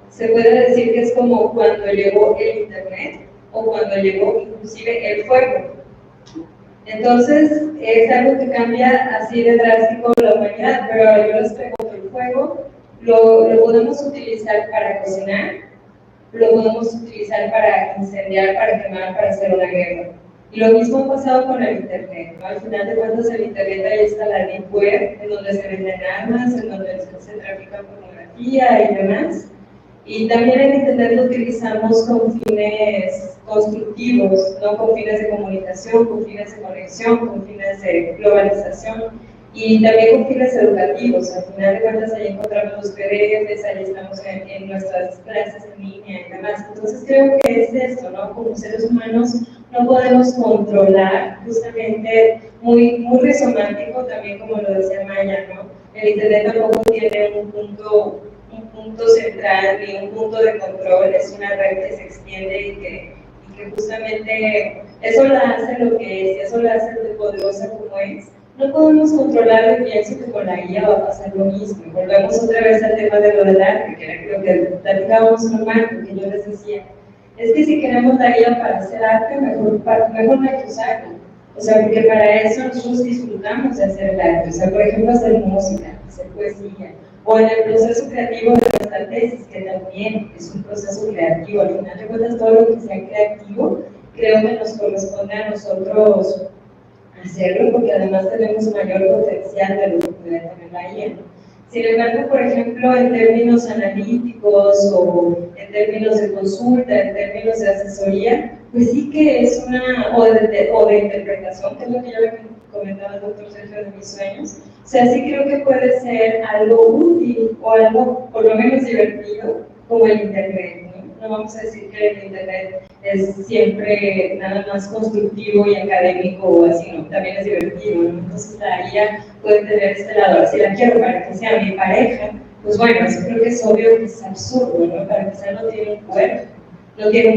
Speaker 5: decir que es como cuando llegó el internet o cuando llegó inclusive el fuego. Entonces es algo que cambia así de drástico la humanidad, pero ahora yo les pregunto, el fuego lo podemos utilizar para cocinar, lo podemos utilizar para incendiar, para quemar, para hacer una guerra. Y lo mismo ha pasado con el Internet, ¿no? Al final de cuentas, el Internet ahí está la deep web, en donde se venden armas, en donde se trafica pornografía y demás. Y también el Internet lo utilizamos con fines constructivos, no con fines de comunicación, con fines de conexión, con fines de globalización y también con fines educativos. Al final de cuentas, ahí encontramos los PDFs, ahí estamos en nuestras clases en línea y demás. Entonces creo que es esto, ¿no? Como seres humanos no podemos controlar, justamente muy rizomático también, como lo decía Maya, ¿no? El Internet tampoco tiene un punto central ni un punto de control, es una red que se extiende y que justamente eso la hace lo que es, eso la hace de poderosa como es. No podemos controlar, y pienso que con la guía va a pasar lo mismo. Volvemos otra vez al tema de lo del arte, que era lo que platicábamos con Marco, que yo les decía, es que si queremos la guía para hacer arte, mejor no hay que usarla. O sea, porque para eso nosotros disfrutamos de hacer el arte. O sea, por ejemplo, hacer música, hacer poesía, o en el proceso creativo de nuestra tesis, que también es un proceso creativo. Al final de cuentas, todo lo que sea creativo, creo que nos corresponde a nosotros hacerlo, porque además tenemos mayor potencial de lo que puede tener la IA. Sin embargo, por ejemplo, en términos analíticos o en términos de consulta, en términos de asesoría, pues sí que es una, o de interpretación, que es lo que yo le comentaba al doctor Sergio de mis sueños. O sea, sí creo que puede ser algo útil o algo por lo menos divertido, como el Internet, ¿no? No vamos a decir que el Internet es siempre nada más constructivo y académico o así, ¿no? También es divertido, ¿no? Entonces la IA puede tener este lado. Si la quiero para que sea mi pareja, pues bueno, eso creo que es obvio que es absurdo, ¿no? Para empezar, no tiene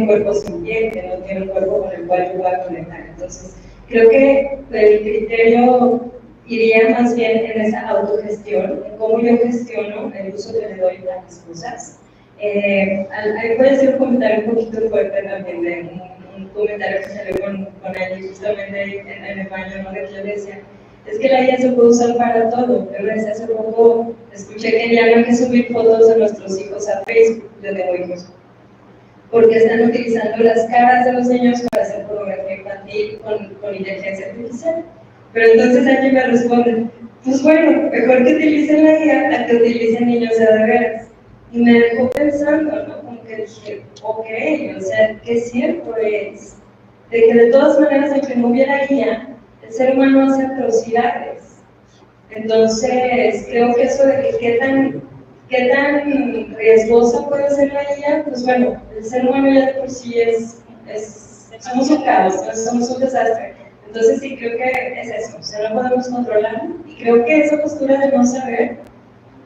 Speaker 5: un cuerpo sintiente, no tiene un cuerpo con el cual yo pueda conectar. Entonces, creo que el criterio iría más bien en esa autogestión, en cómo yo gestiono el uso que le doy a mis cosas. Voy a hacer un comentario un poquito fuerte también, de un comentario que salió con Angie justamente en el baño, ¿no? De que yo le decía, es que la IA se puede usar para todo. Yo le decía hace poco, escuché que ya no hay que subir fotos de nuestros hijos a Facebook desde muy hijos, porque están utilizando las caras de los niños para hacer pornografía infantil con inteligencia artificial. Pero entonces alguien me responde, pues bueno, mejor que utilicen la IA a que utilicen niños de veras. Y me dejó pensando, ¿no? Como que dije, ok, o sea, qué cierto es, de que de todas maneras, aunque no hubiera guía, el ser humano hace atrocidades. Entonces, creo que eso de que qué tan riesgosa puede ser la guía, pues bueno, el ser humano ya de por sí somos un caos, somos un desastre. Entonces sí, creo que es eso, o sea, no podemos controlarlo, y creo que esa postura de no saber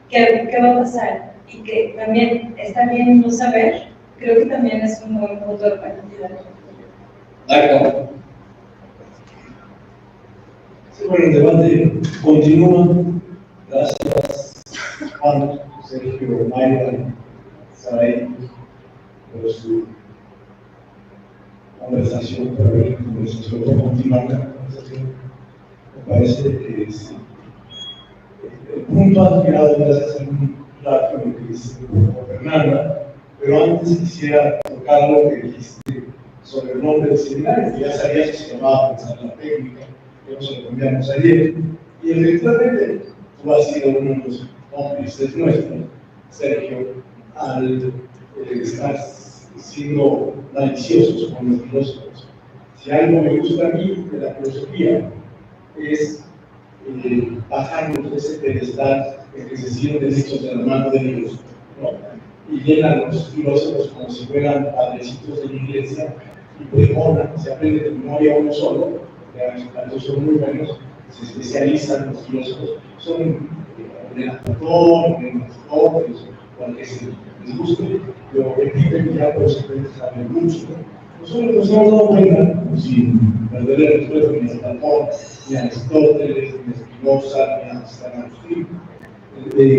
Speaker 5: qué va a pasar, y que también está bien no saber, creo que también es un buen punto de partida.
Speaker 1: Marco.
Speaker 4: Sí, bueno, el debate continúa. Gracias, Juan, Sergio, Mayra, Saray, por su conversación, por continuar la conversación. Me parece que sí. El punto ha llegado gracias a un rato lo que dice Fernanda, pero antes quisiera tocar lo que dijiste sobre el nombre del seminario, que ya sabías que se llamaba Pensar la Técnica, que nos lo cambiamos ayer, y efectivamente tú has sido uno de los cómplices nuestros, Sergio, al estar siendo maliciosos con los filósofos. Si algo me gusta a mí de la filosofía es bajarnos de ese pedestal que se sienten hechos de la mano de Dios, ¿no? Y llenan a los filósofos como si fueran padrecitos de la iglesia y pregonan, se aprende de memoria uno solo, que son muy buenos, se especializan los filósofos, son de Platón, de Aristóteles, o al que se les guste, lo repiten ya por eso saben mucho. Nosotros nos hemos dado cuenta, sin perder el respeto ni a Platón, ni a Aristóteles, ni a Spinoza, ni a San Agustín, de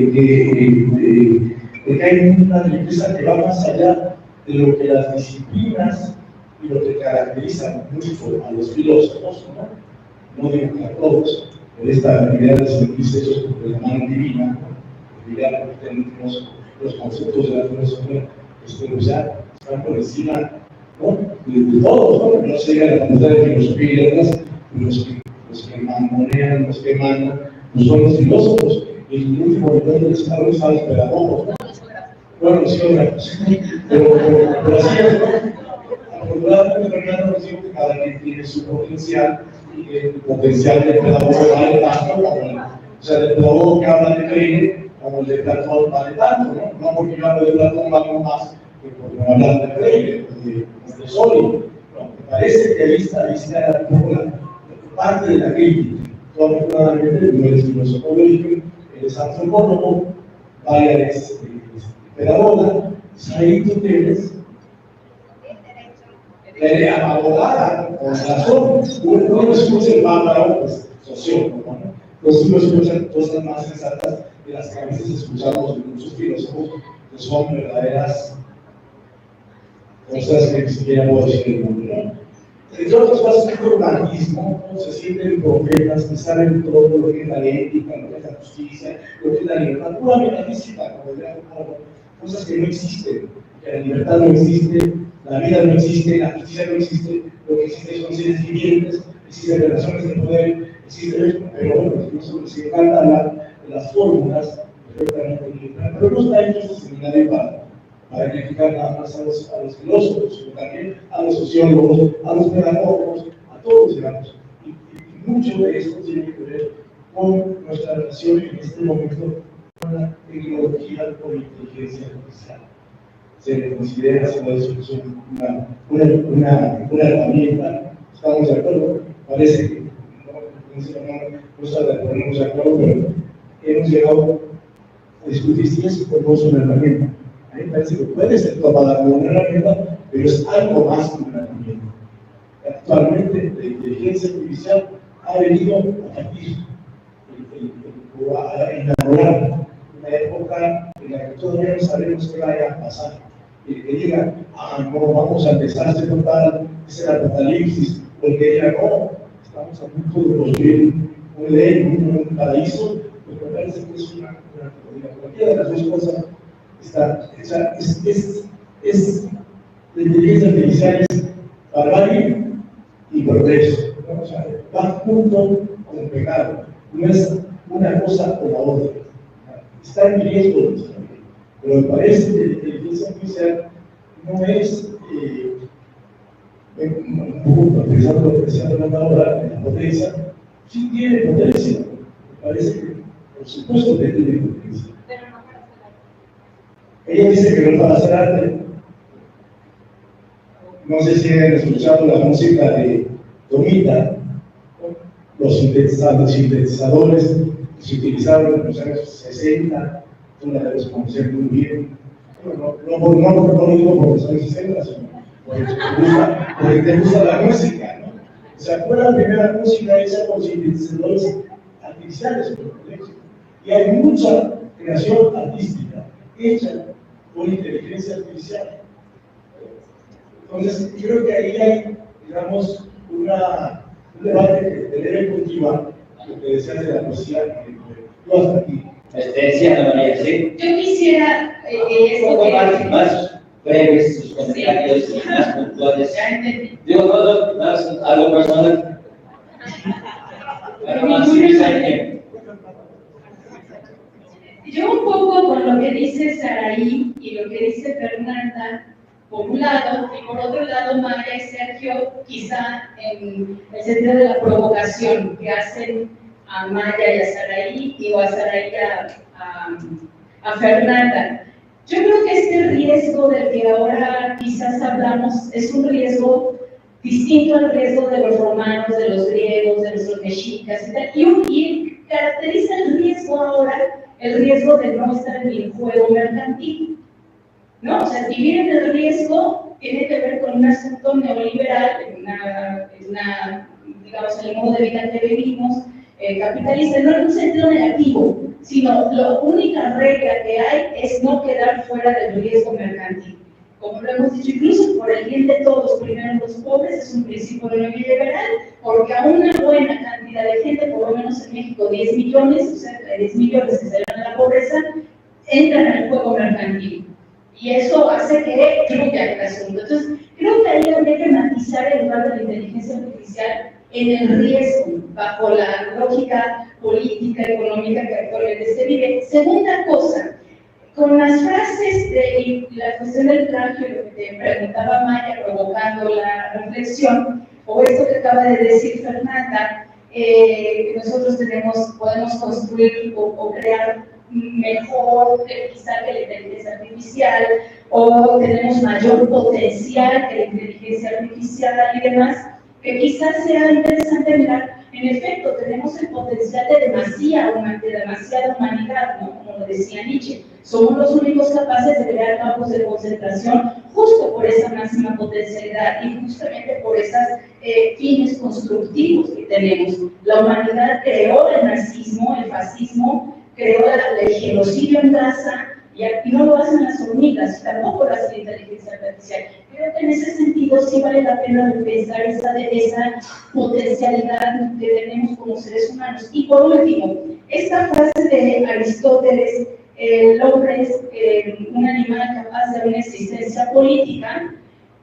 Speaker 4: que hay una riqueza que va más allá de lo que las disciplinas y lo que caracteriza mucho a los filósofos, no digo que a todos, pero esta idea de sentirse hechos por la mano divina, la idea de que tenemos los conceptos de la filosofía, ya están por encima
Speaker 6: ¿no? De todos, ¿no? Que no se diga la facultad de filosofía y letras, los que mamonean, los que mandan, pues son los filósofos. Y el último nivel del salón están los pedagogos, ¿no? Bueno, los geógrafos. Pero así es, ¿no? Afortunadamente, Fernando nos dijo que cada quien tiene su potencial y que el potencial del pedagogo vale tanto como o sea, el pedagogo que habla de Freire como el de Platón vale tanto, ¿no? No porque yo hablo de Platón valgo más que porque hablar de Freire, de Soli, ¿no? Me parece que ahí está un poco la parte de la crítica. Tú, afortunadamente, no eres filósofo de origen, eres antropólogo, vaya, eres pedagoga, pues ahí tú tienes abogada, con razón. Uno escucha el bárbaro, pues, sociólogo, ¿no? Pues uno escucha cosas más sensatas de las que a veces escuchamos de muchos filósofos, que son verdaderas cosas que ni siquiera puedo decir el mundo, ¿no? Entre otras cosas, el romantismo, ¿no? Se sienten profetas que saben todo lo que es la ética, lo que es la justicia, lo que es la libertad, pura metafísica, como diría Foucault, cosas que no existen, que la libertad no existe, la vida no existe, la justicia no existe, lo que existe son seres vivientes, existen relaciones de poder, existe esto, pero bueno, nos encanta hablar de las fórmulas perfectamente, pero no está hecho este seminario para criticar nada más a los filósofos, sino también a los sociólogos, a los pedagogos, a todos, digamos. Y mucho de esto tiene que ver con nuestra relación en este momento con la tecnología o inteligencia artificial. Se le considera, se puede decir, una herramienta. ¿Estamos de acuerdo? Parece que no estamos de acuerdo, pero hemos llegado a discutir si eso no es una herramienta. A mí me parece que puede ser tomada como una herramienta, pero es algo más que una herramienta. Actualmente, la inteligencia artificial ha venido a partir, a inaugurar una época en la que todavía no sabemos qué vaya a pasar. El que diga, no, vamos a empezar a total, es el apocalipsis, o el que diga, no, estamos a punto de construir un ley, un paraíso, pues me parece que es una cualquiera de las dos cosas está hecha, la inteligencia artificial es barbarie y progreso, ¿no? O sea, va junto con el pecado, no es una cosa o la otra, está en riesgo de nuestra vida, pero me parece que la inteligencia artificial no es un poco pensando lo que se ha hablado ahora de la potencia, sí tiene potencia, me parece que por supuesto que tiene potencia. Ella dice que no es para hacer arte. No sé si han escuchado la música de Tomita, los sintetizadores que se utilizaron en los años 60, tú la debes conocer muy bien. No lo digo por los años 60, sino porque te gusta la música, ¿no? ¿Se acuerdan de la música hecha con sintetizadores artificiales? Y hay mucha creación artística hecha con inteligencia artificial. Entonces, creo que ahí hay, digamos, un debate que debe continuar, lo que decías de la poesía, tú hasta aquí.
Speaker 1: Decía María, ¿sí?
Speaker 5: Yo quisiera
Speaker 1: Un poco más breves sus comentarios y más puntuales. Digo, no, más algo personal. Pero más
Speaker 5: yo un poco con lo que dice Saraí y lo que dice Fernanda, por un lado, y por otro lado, Maya y Sergio, quizá en el sentido de la provocación que hacen a Maya y a Saraí, o a Saraí a Fernanda. Yo creo que este riesgo del que ahora quizás hablamos es un riesgo distinto al riesgo de los romanos, de los griegos, de los mexicas y tal, y caracteriza el riesgo ahora, el riesgo de no estar en el juego mercantil. ¿No? O sea, vivir en el riesgo tiene que ver con un asunto neoliberal, digamos, en el modo de vida que vivimos, capitalista, no en un sentido negativo, sino la única regla que hay es no quedar fuera del riesgo mercantil. Como lo hemos dicho, incluso por el bien de todos, primero los pobres, es un principio neoliberal, porque a una buena cantidad de gente, por lo menos en México 10 millones, o sea, 10 millones que se van a la pobreza, entran al juego mercantil. Y eso hace que fluya el asunto. Entonces, creo que
Speaker 2: que ahí habría que matizar el lugar de la inteligencia artificial en el riesgo, bajo la lógica política, económica que actualmente se vive. Segunda cosa, con las frases de la cuestión del plagio, lo que te preguntaba Maya, provocando la reflexión, o esto que acaba de decir Fernanda, que nosotros podemos construir o crear mejor quizá que la inteligencia artificial, o tenemos mayor potencial que la inteligencia artificial y demás, que quizás sea interesante mirar. En efecto, tenemos el potencial de demasiada humanidad, ¿no? Como lo decía Nietzsche. Somos los únicos capaces de crear campos de concentración justo por esa máxima potencialidad y justamente por esos fines constructivos que tenemos. La humanidad creó el nazismo, el fascismo, creó el genocidio en Gaza, y no lo hacen las hormigas, tampoco lo hace la inteligencia artificial. Creo que en ese sentido sí vale la pena pensar esa potencialidad que tenemos como seres humanos. Y por último, esta frase de Aristóteles, el hombre es un animal capaz de una existencia política,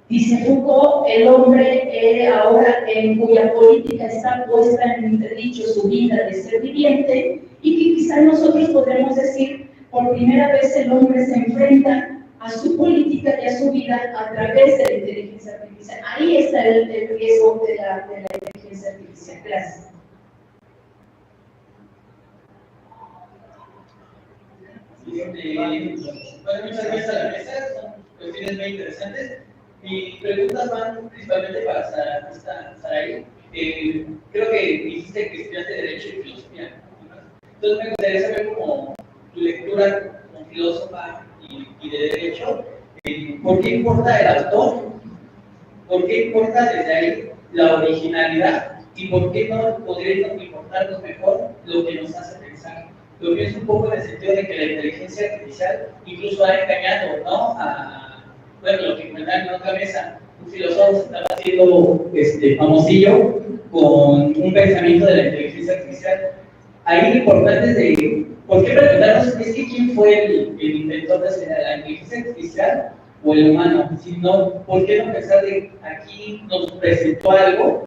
Speaker 2: dice Foucault, el hombre ahora en cuya política está puesta en entredicho su vida de ser viviente, y que quizás nosotros podremos decir, por primera vez el hombre se enfrenta a su política y a su vida a través de la inteligencia artificial. Ahí está el riesgo de la inteligencia artificial. Gracias.
Speaker 7: Bueno, muchas gracias a la mesa, son cuestiones muy interesantes. Mis preguntas van principalmente para Saraí. Creo que dijiste que estudiaste Derecho y Filosofía, ¿no? Entonces me gustaría saber cómo tu lectura como filósofa y de Derecho, ¿por qué importa el autor? ¿Por qué importa desde ahí la originalidad? ¿Y por qué no podría importarnos mejor lo que nos hace pensar? Lo pienso un poco en el sentido de que la inteligencia artificial incluso ha engañado, ¿no? Bueno, lo que comentaba en otra mesa, un filósofo se estaba haciendo famosillo con un pensamiento de la inteligencia artificial. Ahí lo importante es de, ¿por qué preguntarnos es que quién fue el inventor de la inteligencia artificial o el humano? Sino, ¿por qué no pensar de aquí nos presentó algo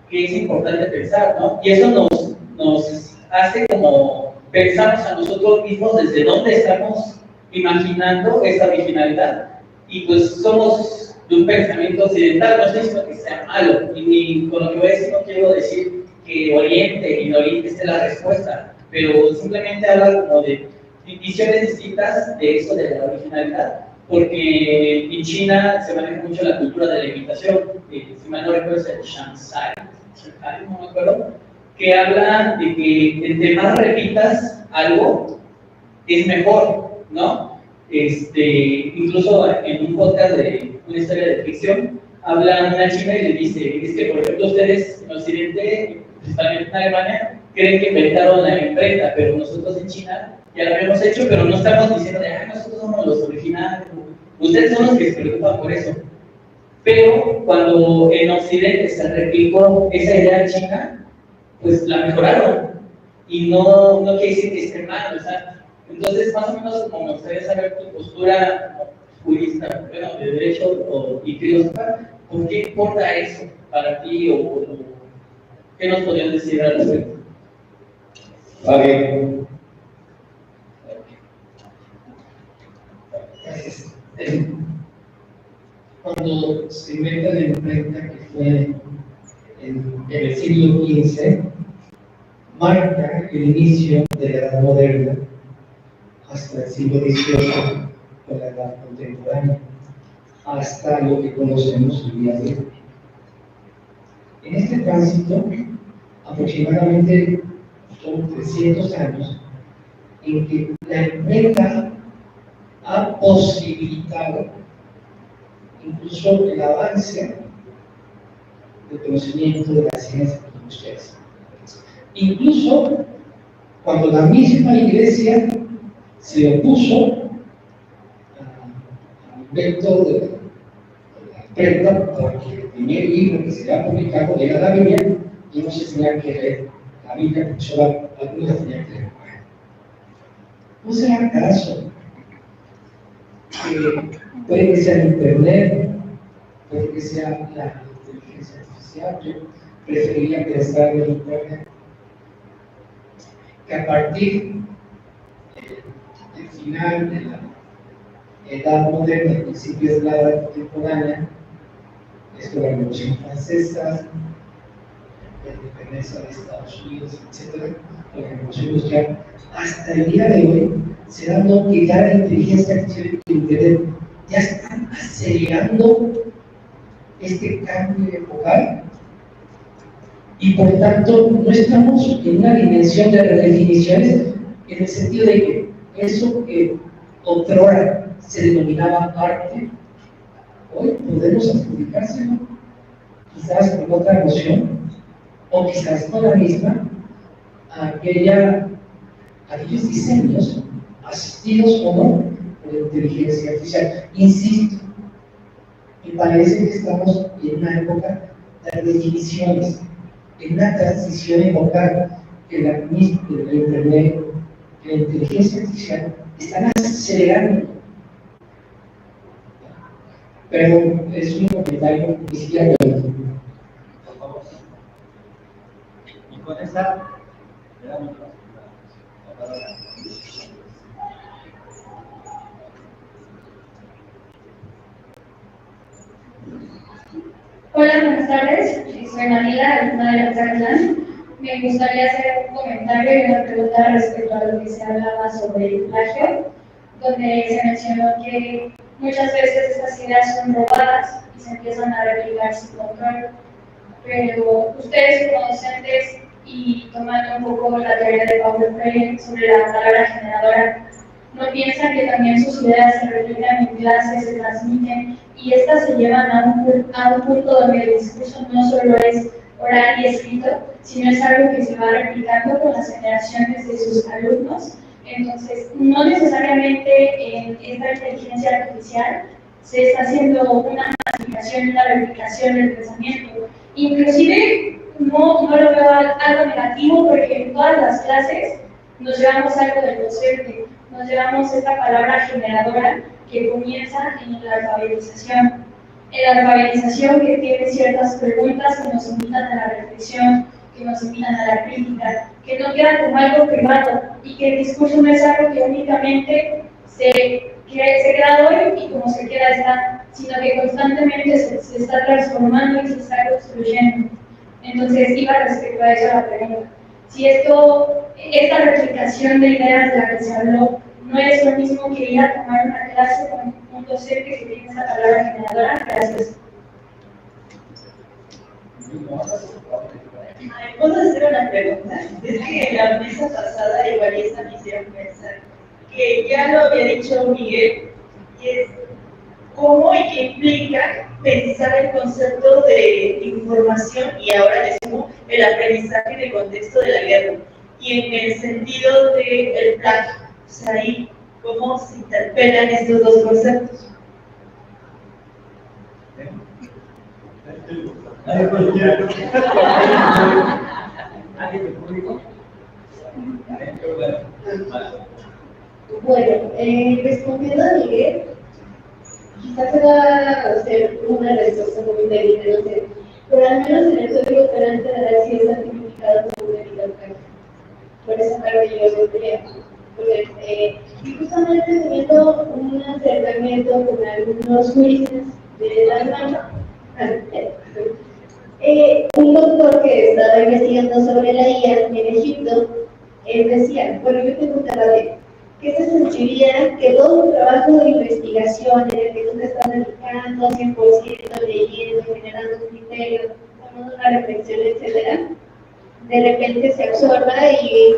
Speaker 7: que es importante pensar, ¿no? Y eso nos hace como pensamos a nosotros mismos desde dónde estamos imaginando esta originalidad. Y pues somos de un pensamiento occidental, no estoy diciendo que sea malo, y con lo que voy a decir no quiero decir que Oriente y no Oriente esté la respuesta, pero simplemente habla como de visiones distintas de eso de la originalidad, porque en China se maneja mucho la cultura de la imitación, si mal no recuerdo es el Shanghai, no me acuerdo, que habla de que entre más repitas algo, es mejor, ¿no? Incluso en un podcast de una historia de ficción, habla una china y le dice, es que por ejemplo ustedes en Occidente, principalmente en Alemania, creen que inventaron la imprenta, pero nosotros en China ya lo hemos hecho, pero no estamos diciendo de, nosotros somos los originales, ustedes son los que se preocupan por eso. Pero cuando en Occidente se replicó esa idea china, pues la mejoraron, y no quiere decir que esté mal, o sea, entonces más o menos como me gustaría saber tu postura jurista, bueno, de derecho y filósofa, ¿por qué importa eso para ti o qué nos podrías decir al respecto?
Speaker 6: Vale. Gracias. Cuando se inventa la imprenta, que fue en el siglo XV, marca el inicio de la Edad Moderna hasta el siglo XVIII, con la Edad Contemporánea, hasta lo que conocemos el día de hoy. En este tránsito, aproximadamente son 300 años en que la imprenta ha posibilitado incluso el avance del conocimiento de las ciencias industriales. Incluso cuando la misma Iglesia se opuso al invento de la imprenta, porque el primer libro que se ha publicado era la Biblia, y no se tenía que leer la Biblia, porque solo algunos tenían que leer. ¿No será acaso que puede que sea Internet puede que sea la inteligencia artificial. Yo preferiría pensar en Internet, que a partir del final de la edad moderna, principios de la edad contemporánea, esto la Revolución Francesa, la independencia de Estados Unidos, etc., la Revolución Industrial, hasta el día de hoy, se da que ya la inteligencia artificial y Internet ya están acelerando este cambio epocal y por tanto no estamos en una dimensión de redefiniciones en el sentido de que eso que otrora se denominaba arte, hoy podemos adjudicárselo, quizás con otra noción, o quizás con la misma, a aquellos diseños asistidos o no por la inteligencia artificial. Insisto, me parece que estamos en una época de redefiniciones, en una transición epocal que la Internet, que la inteligencia artificial están acelerando. Pero es un comentario ni siquiera político.
Speaker 1: Por favor. Y con esa, le damos la palabra.
Speaker 5: Hola, buenas tardes. Soy Manila, alumna de la Clan. Me gustaría hacer un comentario y una pregunta respecto a lo que se hablaba sobre el plagio, donde se mencionó que muchas veces estas ideas son robadas y se empiezan a replicar sin control. Pero ustedes como docentes y tomando un poco la teoría de Paulo Freire sobre la palabra generadora, ¿no piensan que también sus ideas se replican en clases, se transmiten y estas se llevan a un punto donde el discurso no solo es oral y escrito, sino es algo que se va replicando con las generaciones de sus alumnos? Entonces, no necesariamente en esta inteligencia artificial se está haciendo una masificación y una replicación del pensamiento. Inclusive, no lo veo algo negativo porque en todas las clases nos llevamos algo del docente, nos llevamos esta palabra generadora que comienza en la alfabetización. En la alfabetización que tiene ciertas preguntas que nos invitan a la reflexión, que nos invitan a la crítica, que no queda como algo privado y que el discurso no es algo que únicamente se queda hoy y como se queda está, sino que constantemente se está transformando y se está construyendo. Entonces, iba respecto a eso la pregunta. Si esta replicación de ideas de la que se habló, no es lo mismo que ir a tomar una clase con un docente que tiene esa palabra generadora. Gracias.
Speaker 2: ¿Puedo hacer una pregunta? Es que en la mesa pasada igual esta me hicieron pensar que ya lo había dicho Miguel, y es cómo y qué implica pensar el concepto de información y ahora le sumo el aprendizaje en el contexto de la guerra y en el sentido del plagio. O sea, ahí cómo se interpelan estos dos conceptos.
Speaker 3: Bueno, respondiendo a Miguel, quizás se va a hacer una respuesta muy débil, no sé, pero al menos en el código operante de la sí está tipificado como un delito práctico. Por esa parte yo lo creo. Y justamente teniendo un acercamiento con algunos juristas de la mano, un doctor que estaba investigando sobre la IA en Egipto, decía, bueno, yo tengo un debate, ¿qué se sentiría que todo un trabajo de investigación en el que tú te estás dedicando 100%, leyendo, generando un criterio, tomando una reflexión, etcétera, de repente se absorba y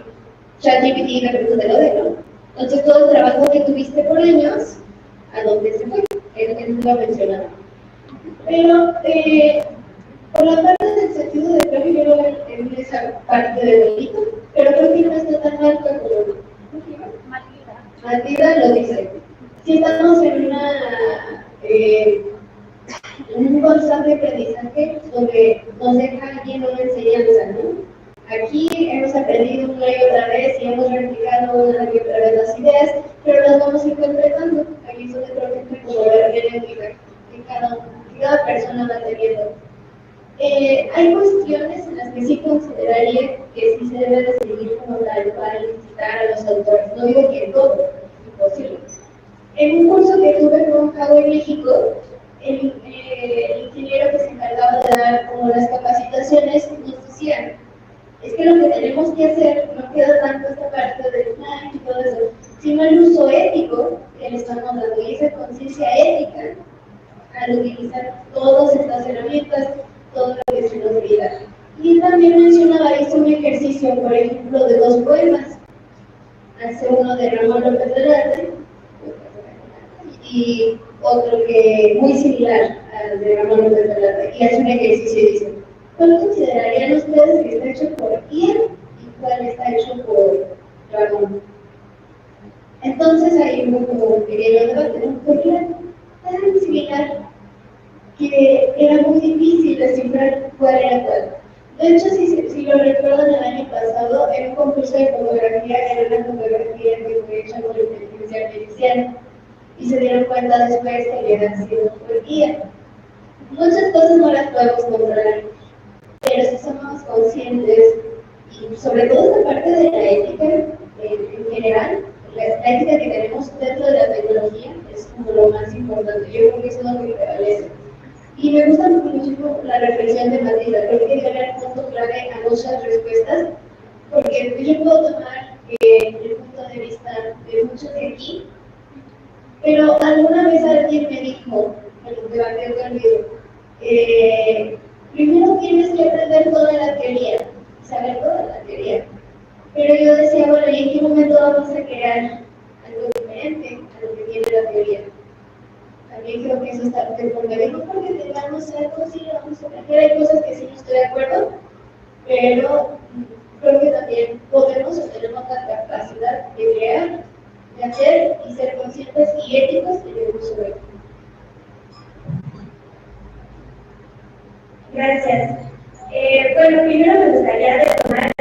Speaker 3: ChatGPT me pregunta lo de no? Entonces todo el trabajo que tuviste por años, ¿a dónde se fue? Él lo ha mencionado. Pero por la parte del sentido de plagio, yo lo veo en esa parte del delito, pero creo que no está tan alto como Matilda lo dice. Si estamos en un constante aprendizaje donde nos deja alguien una enseñanza, ¿no? Aquí hemos aprendido una y otra vez y hemos replicado una y otra vez las ideas, pero las vamos interpretando. Aquí es donde creo que entra como la hermenéutica, que cada persona Hay cuestiones en las que sí consideraría que sí se debe de seguir como tal para citar a los autores. No digo que todo, es imposible. En un curso que tuve con Cabo en México, el ingeniero que se encargaba de dar como las capacitaciones nos decía, es que lo que tenemos que hacer no queda tanto esta parte del plan y todo eso, sino el uso ético que le estamos dando y esa conciencia ética al utilizar todas estas herramientas, todo lo que se nos brinda. Y también mencionaba, hizo un ejercicio, por ejemplo, de 2 poemas. Hace uno de Ramón López Velarde y otro que muy similar al de Ramón López Velarde. Y hace un ejercicio y dice, ¿cuál considerarían ustedes que está hecho por Ian y cuál está hecho por Ramón? Entonces ahí hubo como un pequeño debate, ¿no? Porque era tan similar que era muy difícil descifrar cuál era cuál. De hecho, si lo recuerdan el año pasado, en un concurso de fotografía, era una fotografía que fue hecha por inteligencia artificial y se dieron cuenta después que habían sido por guía. Muchas cosas no las podemos controlar, pero si somos conscientes, y sobre todo esta parte de la ética en general, la ética que tenemos dentro de la tecnología es como lo más importante. Yo creo que eso es lo que prevalece. Y me gusta muchísimo la reflexión de Matilda, creo que dio el punto clave a muchas respuestas, porque yo puedo tomar el punto de vista de muchos de aquí, pero alguna vez alguien me dijo, en el debate conmigo, primero tienes que aprender toda la teoría, saber toda la teoría. Pero yo decía, bueno, ¿y en qué momento vamos a crear algo diferente a lo que tiene la teoría? También creo que eso está de por medio, no porque tengamos algo, sí, vamos a aprender, hay cosas que sí no estoy de acuerdo, pero creo que también podemos o tenemos la capacidad de crear, de hacer y ser conscientes y éticos en el uso de esto.
Speaker 2: Gracias. Bueno, primero me gustaría retomar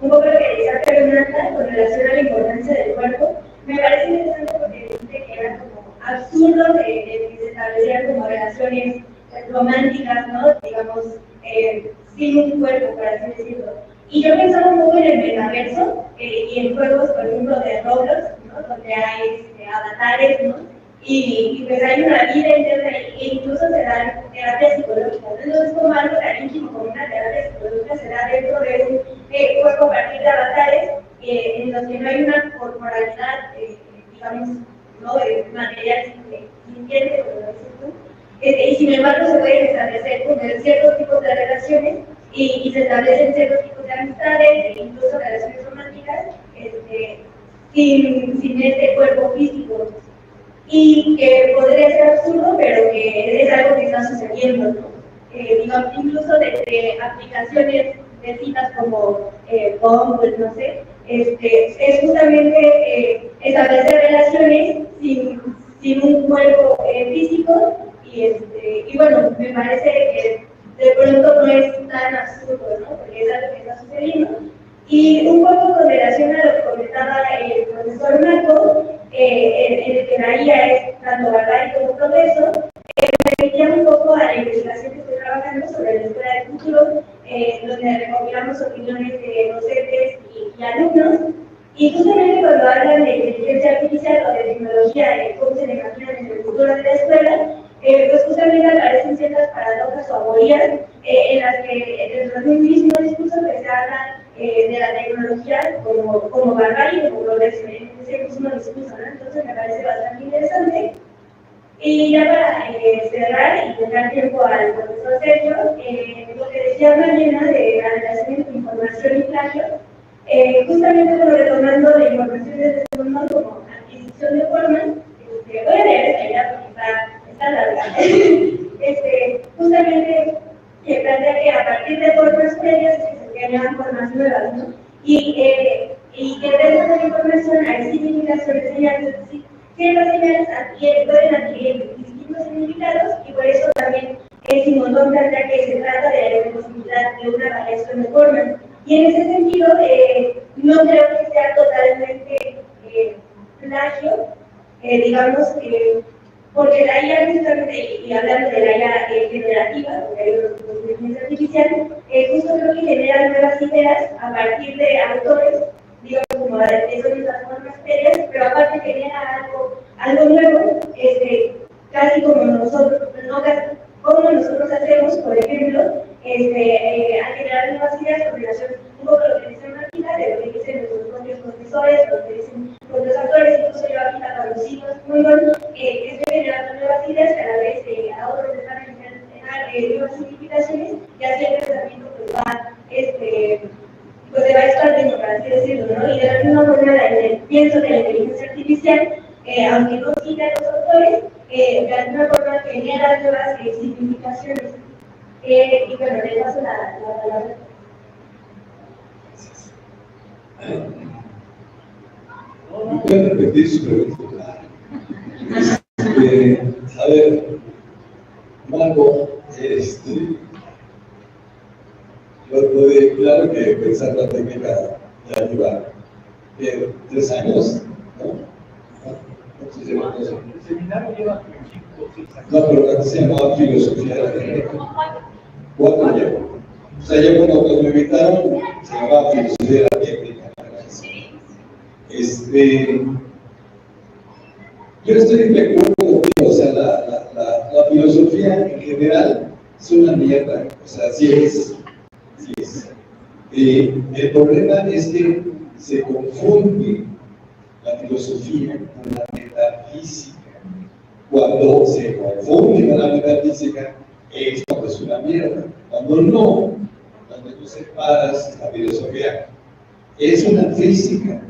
Speaker 2: un poco lo que decía Fernanda con relación a la importancia del cuerpo. Me parece interesante porque dice que era como absurdo que se establecieran como relaciones románticas, ¿no? Digamos, sin un cuerpo, por así decirlo. Y yo pensaba un poco en el metaverso y en juegos, por ejemplo, de Roblox, ¿no? Donde hay avatares, ¿no? Y pues hay una vida interna e incluso se dan terapias psicológicas. Entonces, como algo tan íntimo como una terapia psicológica se da dentro de un juego a partir de avatares en los que no hay una corporalidad, digamos, ¿no? Material sintiente, como lo dices tú. Y sin embargo, se pueden establecer ciertos tipos de relaciones y se establecen ciertos tipos de amistades e incluso relaciones románticas sin este cuerpo físico. Y que podría ser absurdo, pero que es algo que está sucediendo, ¿no? Digamos, incluso desde aplicaciones de citas como Bumble, no sé, es justamente establecer relaciones sin un cuerpo físico y bueno, me parece que de pronto no es tan absurdo, ¿no? Porque es algo que está sucediendo. Y un poco con relación a lo que comentaba el profesor Marco, en el que María es tanto barbarie como progreso, me metía un poco a la investigación que estoy trabajando sobre la escuela del futuro, donde recopilamos opiniones de docentes y alumnos, y justamente cuando hablan de inteligencia artificial o de tecnología, de cómo se le imaginan en el futuro de la escuela, pues justamente aparecen ciertas paradojas o aporías en las que dentro de un mismo discurso que se habla de la tecnología como barbarie, como progreso, en ese mismo discurso, ¿no? Entonces me parece bastante interesante. Y ya para cerrar y dejar tiempo al profesor Sergio, lo que decía Mariana de la relación entre información y plagio, justamente retomando la información de segundo como adquisición de formas, voy a leer esta idea porque está larga. Justamente plantea que a partir de formas previas se crean formas nuevas, ¿no? Y que dentro de la información hay significaciones señales, es decir, ciertas señales pueden adquirir distintos significados y por eso también es inmotón plantear que se trata de la posibilidad de una variación de formas. Y en ese sentido, no creo que sea totalmente plagio, digamos, porque la IA justamente, y hablando de la IA generativa, porque hay otros tipos de inteligencia artificial, justo creo que genera nuevas ideas a partir de autores, digamos como son estas formas materias, pero aparte genera algo nuevo, casi como nosotros, no casi, como nosotros hacemos, por ejemplo, al generar nuevas ideas con relación un poco a lo que dice Martina, de lo que dicen nuestros propios profesores, lo que dicen los autores, incluso yo ahorita cuando sigo muy bueno, estoy generando nuevas ideas, cada vez a otros les van a generar nuevas significaciones, y así el pensamiento pues se va expandiendo, por así decirlo, ¿no? Y de la misma forma pienso que la inteligencia artificial, aunque no siga a los autores, de alguna forma genera nuevas significaciones. Y bueno, le paso la palabra.
Speaker 4: ¿Pueden repetir su pregunta? A ver, Marco, claro que pensar la técnica ya lleva 3 años, ¿no? ¿Cuántos lleva?
Speaker 6: El seminario lleva 5 o 6 años.
Speaker 4: No, pero antes se llamaba filosofía de la técnica. 4 llevo. O sea, ya cuando me invitaron, se llamaba filosofía de la técnica. Yo estoy de acuerdo contigo, o sea, la filosofía en general es una mierda, o sea, sí es. El problema es que se confunde la filosofía con la metafísica. Cuando se confunde con la metafísica, es cuando es una mierda. Cuando tú separas la filosofía, es una física,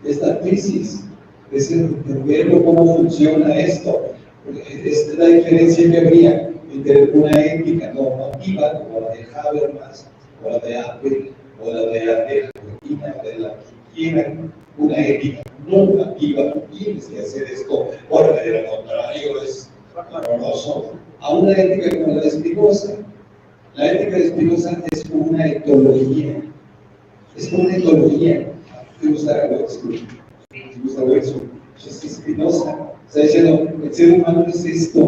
Speaker 4: es la física. Es entender cómo funciona esto. Es la diferencia que habría entre una ética normativa como la de Habermas, o la de Apple, o la de Argentina, de la que quieran, una ética normativa. Tú tienes que hacer esto, porque de lo contrario es horroroso. A una ética como la de Spinoza. La ética de Spinoza es como una etología. Es como una etología. ¿Te gusta Webster? ¿Te gusta Webster? Es Spinoza. Está diciendo, el ser humano es esto.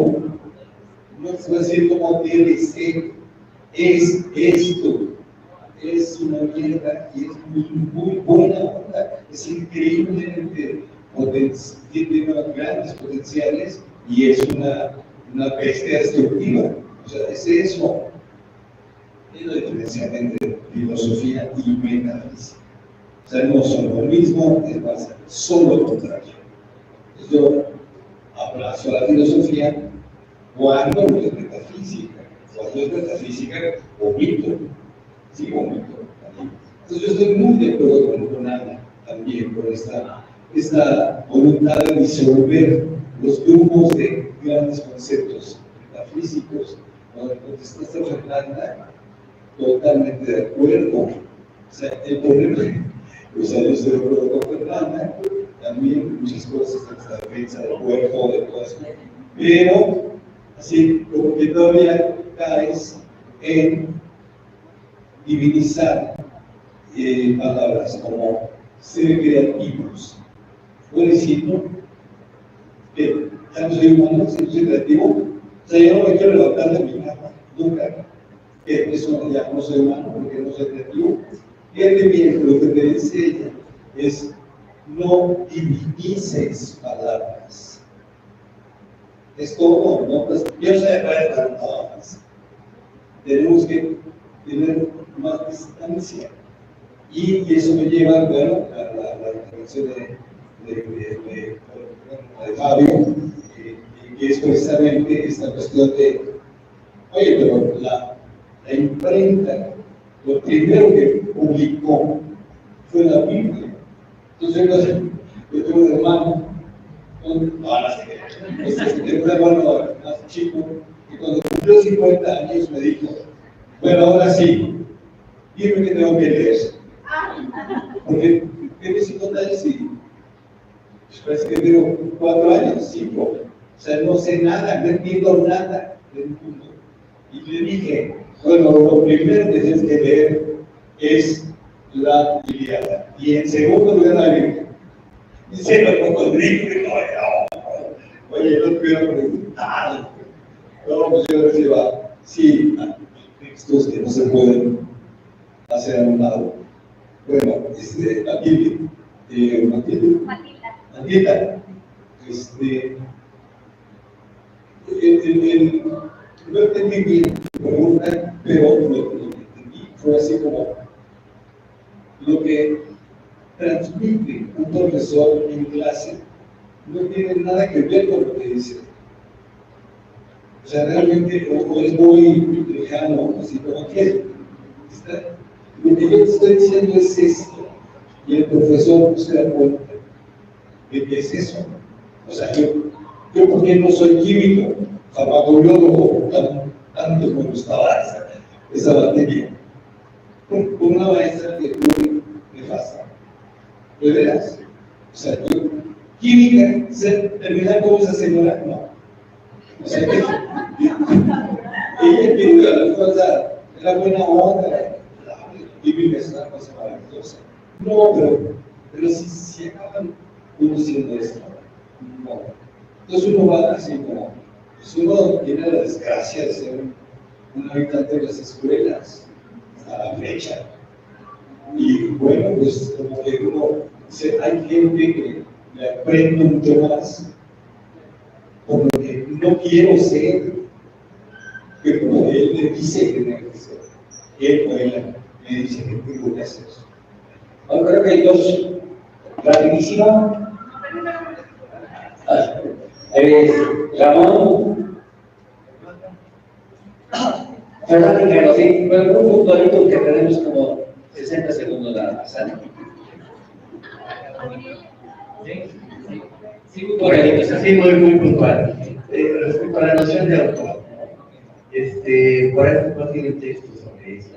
Speaker 4: No se va a decir cómo debe ser. Es esto. Es una mierda y es muy buena onda. Es increíblemente tiene unos grandes potenciales y es una bestia destructiva. O sea, es eso. Es la diferencia entre filosofía y metafísica. O sea, no son lo mismo, es más, son lo contrario. Entonces yo abrazo a la filosofía cuando no es metafísica. Cuando es metafísica, omito. Sí, omito. Entonces yo estoy muy de acuerdo con Ana también, con esta voluntad de disolver los grupos de grandes conceptos metafísicos. Cuando contestaste Fernanda, totalmente de acuerdo. O sea, el problema, o sea, yo estoy de acuerdo con Fernanda, también muchas cosas de esta defensa del cuerpo, de todo eso. Pero, así, como que todavía caes en divinizar palabras como ser creativos. Puedo decir, ¿no? Que ya no soy humano, si no soy creativo. O sea, yo no me quiero levantar de mi cama, nunca. Que eso ya no soy humano porque no soy creativo. Fíjate bien, lo que te dice ella es no divinices palabras. Es todo, ¿no? Pues, yo sé para todas. Tenemos que tener más distancia. Y eso me lleva, bueno, a la intervención de Fabio, que es precisamente esta cuestión de, oye, pero la imprenta, lo primero que publicó fue la Biblia. Entonces, yo tengo un hermano, tengo un hermano más chico, que cuando cumplió 50 años me dijo, bueno, ahora sí, dime qué tengo que leer. Porque tiene 50 años y pues parece que tengo 4 años, 5. O sea, no sé nada, no entiendo nada del mundo. Y le dije, bueno, lo primero que tienes que leer es la Ilíada. Y en segundo lugar la Biblia. Y se lo pongo el libro y no, Oye, no te hubiera preguntado. No, pues yo decía, sí, textos que no se pueden hacer a un lado. Bueno, Matilda, no entendí bien la pregunta, pero lo que entendí fue así como lo que transmite un profesor en clase no tiene nada que ver con lo que dice. O sea, realmente o es muy lejano, así como que lo que yo te estoy diciendo es esto, y el profesor no se da cuenta de que es eso. O sea, yo porque no soy químico, farmacobiólogo, tanto me gustaba esa materia, con una maestra que fue nefasta. ¿De veras? O sea, yo, química, terminar como esa señora, no. O sea, ella quería la cosa, era buena onda, química es una cosa maravillosa. No, pero si acaban produciendo esto, no. Entonces uno va así como, pues uno tiene la desgracia de ser un habitante de las escuelas a la fecha. Y bueno, pues como que uno, hay gente que le aprende mucho más, por lo que no quiero ser, pero como él me dice que tengo que ser, él o ella me dice que tengo que hacer eso.
Speaker 1: Bueno, creo que hay dos, rapidísimo. Ramón, Fernando Guerrero, sí, bueno, un puntualito que tenemos como 60 segundos nada más, ¿sale?
Speaker 8: Sí, muy puntual. Respecto a la noción de autor, por ahí no tiene texto sobre eso.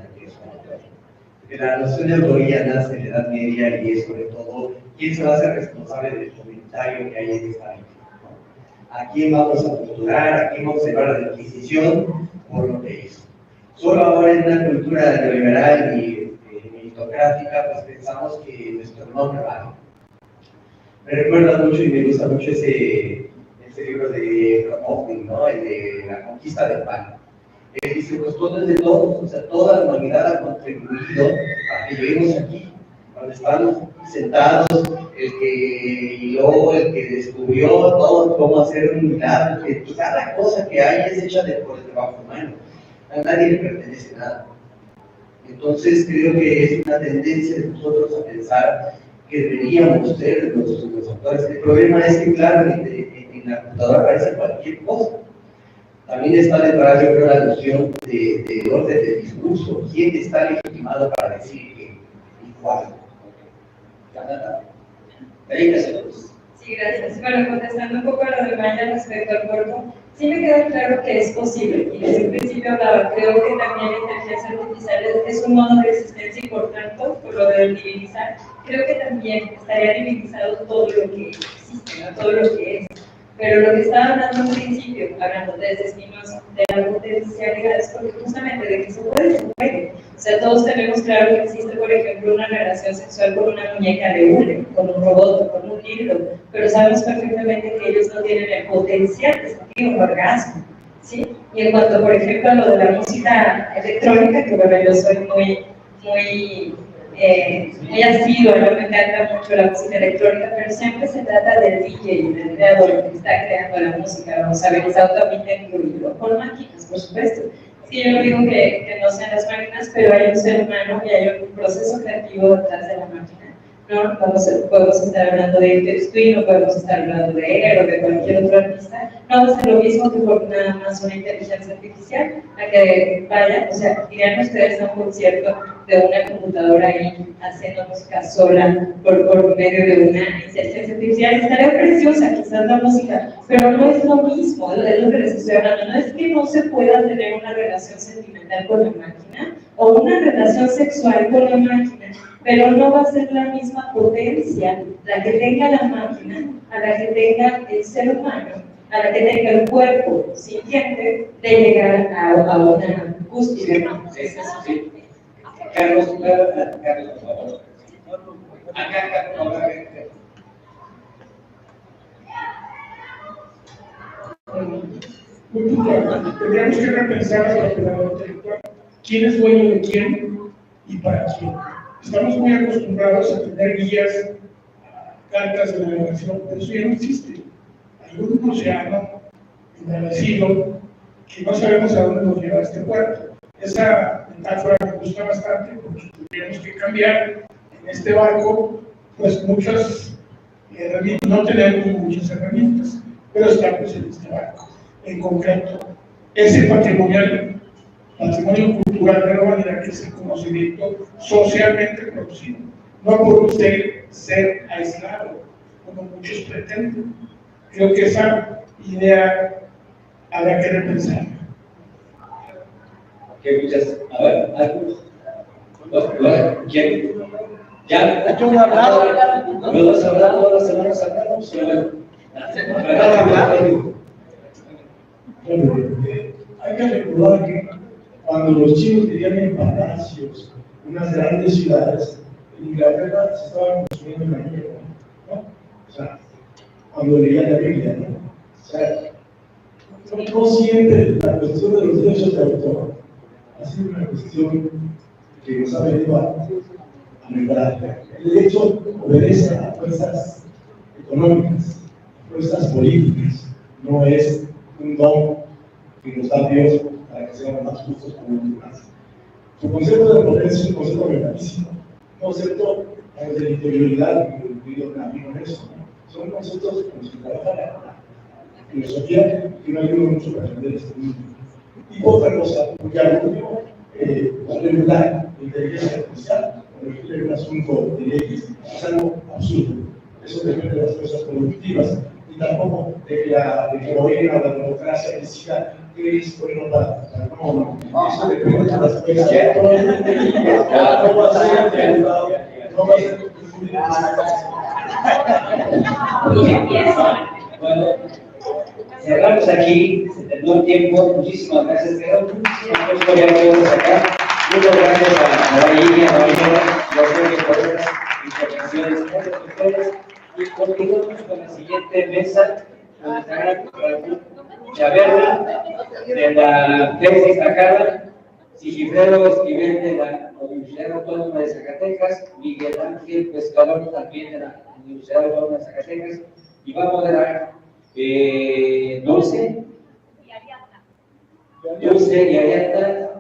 Speaker 8: La noción de autoría nace en la Edad Media y es sobre todo quién se va a hacer responsable del comentario que hay en esta vida. ¿A quién vamos a torturar? ¿A quién vamos a llevar a la Inquisición por lo que hizo? Solo ahora en una cultura neoliberal y meritocrática, pues pensamos que nuestro nombre vale. Me recuerda mucho y me gusta mucho ese libro de Kropotkin, ¿no? El de La conquista del pan. Él dice, pues todo es de todos, o sea, toda la humanidad ha contribuido a que lleguemos aquí, donde estamos sentados, el que hiló, el que descubrió todo, cómo hacer un milagro, que cada cosa que hay es hecha por el trabajo humano, a nadie le pertenece nada. Entonces creo que es una tendencia de nosotros a pensar que deberíamos ser los autores. El problema es que, claro, en la computadora aparece cualquier cosa. También está detrás, yo creo, la noción de orden de discurso. ¿Quién está legitimado para decir qué y cuál?
Speaker 1: 30 segundos.
Speaker 5: Sí, gracias. Bueno, contestando un poco a lo de Maya respecto al cuerpo, sí me queda claro que es posible, y desde el principio hablaba, creo que también la inteligencia artificial es un modo de existencia y por tanto, por lo de divinizar, creo que también estaría divinizado todo lo que existe, ¿no? Todo lo que es. Pero lo que estaba hablando al principio, hablando desde Spinoza, de la potencialidad, es porque justamente de que se puede. O sea, todos tenemos claro que existe, por ejemplo, una relación sexual con una muñeca de hule, con un robot, con un libro, pero sabemos perfectamente que ellos no tienen el potencial de sentir un orgasmo, ¿sí? Y en cuanto, por ejemplo, a lo de la música electrónica, que bueno, yo soy muy asidua, ¿no? Me encanta mucho la música electrónica, pero siempre se trata del DJ, del creador que está creando la música, vamos a ver, es altamente incluido con máquinas, por supuesto. Sí, yo no digo que no sean las máquinas, pero hay un ser humano y hay un proceso creativo detrás de la máquina. No podemos estar hablando de Textuí, no podemos estar hablando de él o de cualquier otro artista. No va a ser lo mismo que por nada más una inteligencia artificial, a que vaya, o sea, irían ustedes a un concierto de una computadora ahí haciendo música sola por medio de una inteligencia artificial. Estaría preciosa quizás la música, pero no es lo mismo, es lo que les estoy hablando. No es que no se pueda tener una relación sentimental con la máquina o una relación sexual con la máquina, pero no va a ser la misma potencia la que tenga la máquina a la que tenga el ser humano, a la que tenga el cuerpo sintiente de llegar a una cúspide.
Speaker 1: Sí. Carlos, por favor. Acá.
Speaker 6: muy puntual. Tendríamos que repensar la propiedad intelectual. ¿Quién es dueño de quién y para quién? Estamos muy acostumbrados a tener guías, cartas de navegación, pero eso ya no existe. Hay un océano embravecido que no sabemos a dónde nos lleva este puerto. Esa metáfora me gusta bastante porque tendríamos que cambiar en este barco, pues muchas herramientas, no tenemos muchas herramientas, pero estamos en este barco. En concreto, ese patrimonio cultural de la humanidad, que es el conocimiento socialmente producido, no por usted ser aislado, como muchos pretenden. Creo que esa idea habrá que repensar.
Speaker 1: Que muchas, a ver, ¿algo? ¿Quién? ¿Ya?
Speaker 9: Yo no he hablado.
Speaker 1: ¿No has hablado todas las semanas? ¿Hablamos?
Speaker 6: Hay que recordar que cuando los chinos vivían en palacios, en unas grandes ciudades, en Inglaterra se estaban construyendo en la nieve, ¿no? O sea, cuando leían la Biblia, ¿no? O sea, no siempre la cuestión de los derechos de autor ha sido una cuestión que nos ha venido a mejorar. El derecho obedece a fuerzas económicas, a fuerzas políticas, no es un don que nos da Dios para que seamos más justos como los demás. Su concepto de poder es un concepto metafísico, un concepto de interioridad, incluido en eso, ¿no? Son conceptos con los que trabaja la filosofía que no ayuda mucho para entender este mundo. Y otra cosa, porque al último, regular la inteligencia artificial, cuando es un asunto de leyes, es algo absurdo. Eso depende de las cosas productivas y tampoco de que la gobierno, la democracia decida qué es bueno para no. Eso depende de las cosas. No va a ser
Speaker 1: Bueno, cerramos aquí, se terminó el tiempo, muchísimas gracias, quedó muchísimas cosas que podemos sacar. Muchas gracias a la Lidia, a la María, por estas informaciones, gracias a ustedes. Y continuamos con la siguiente mesa, donde estará Chaverna, de la tesis destacada, Sigifredo Esquivel, de la Universidad Autónoma de Zacatecas, Miguel Ángel Pescador, también de la Universidad Autónoma de Zacatecas, y va a moderar Dulce y Ariadna,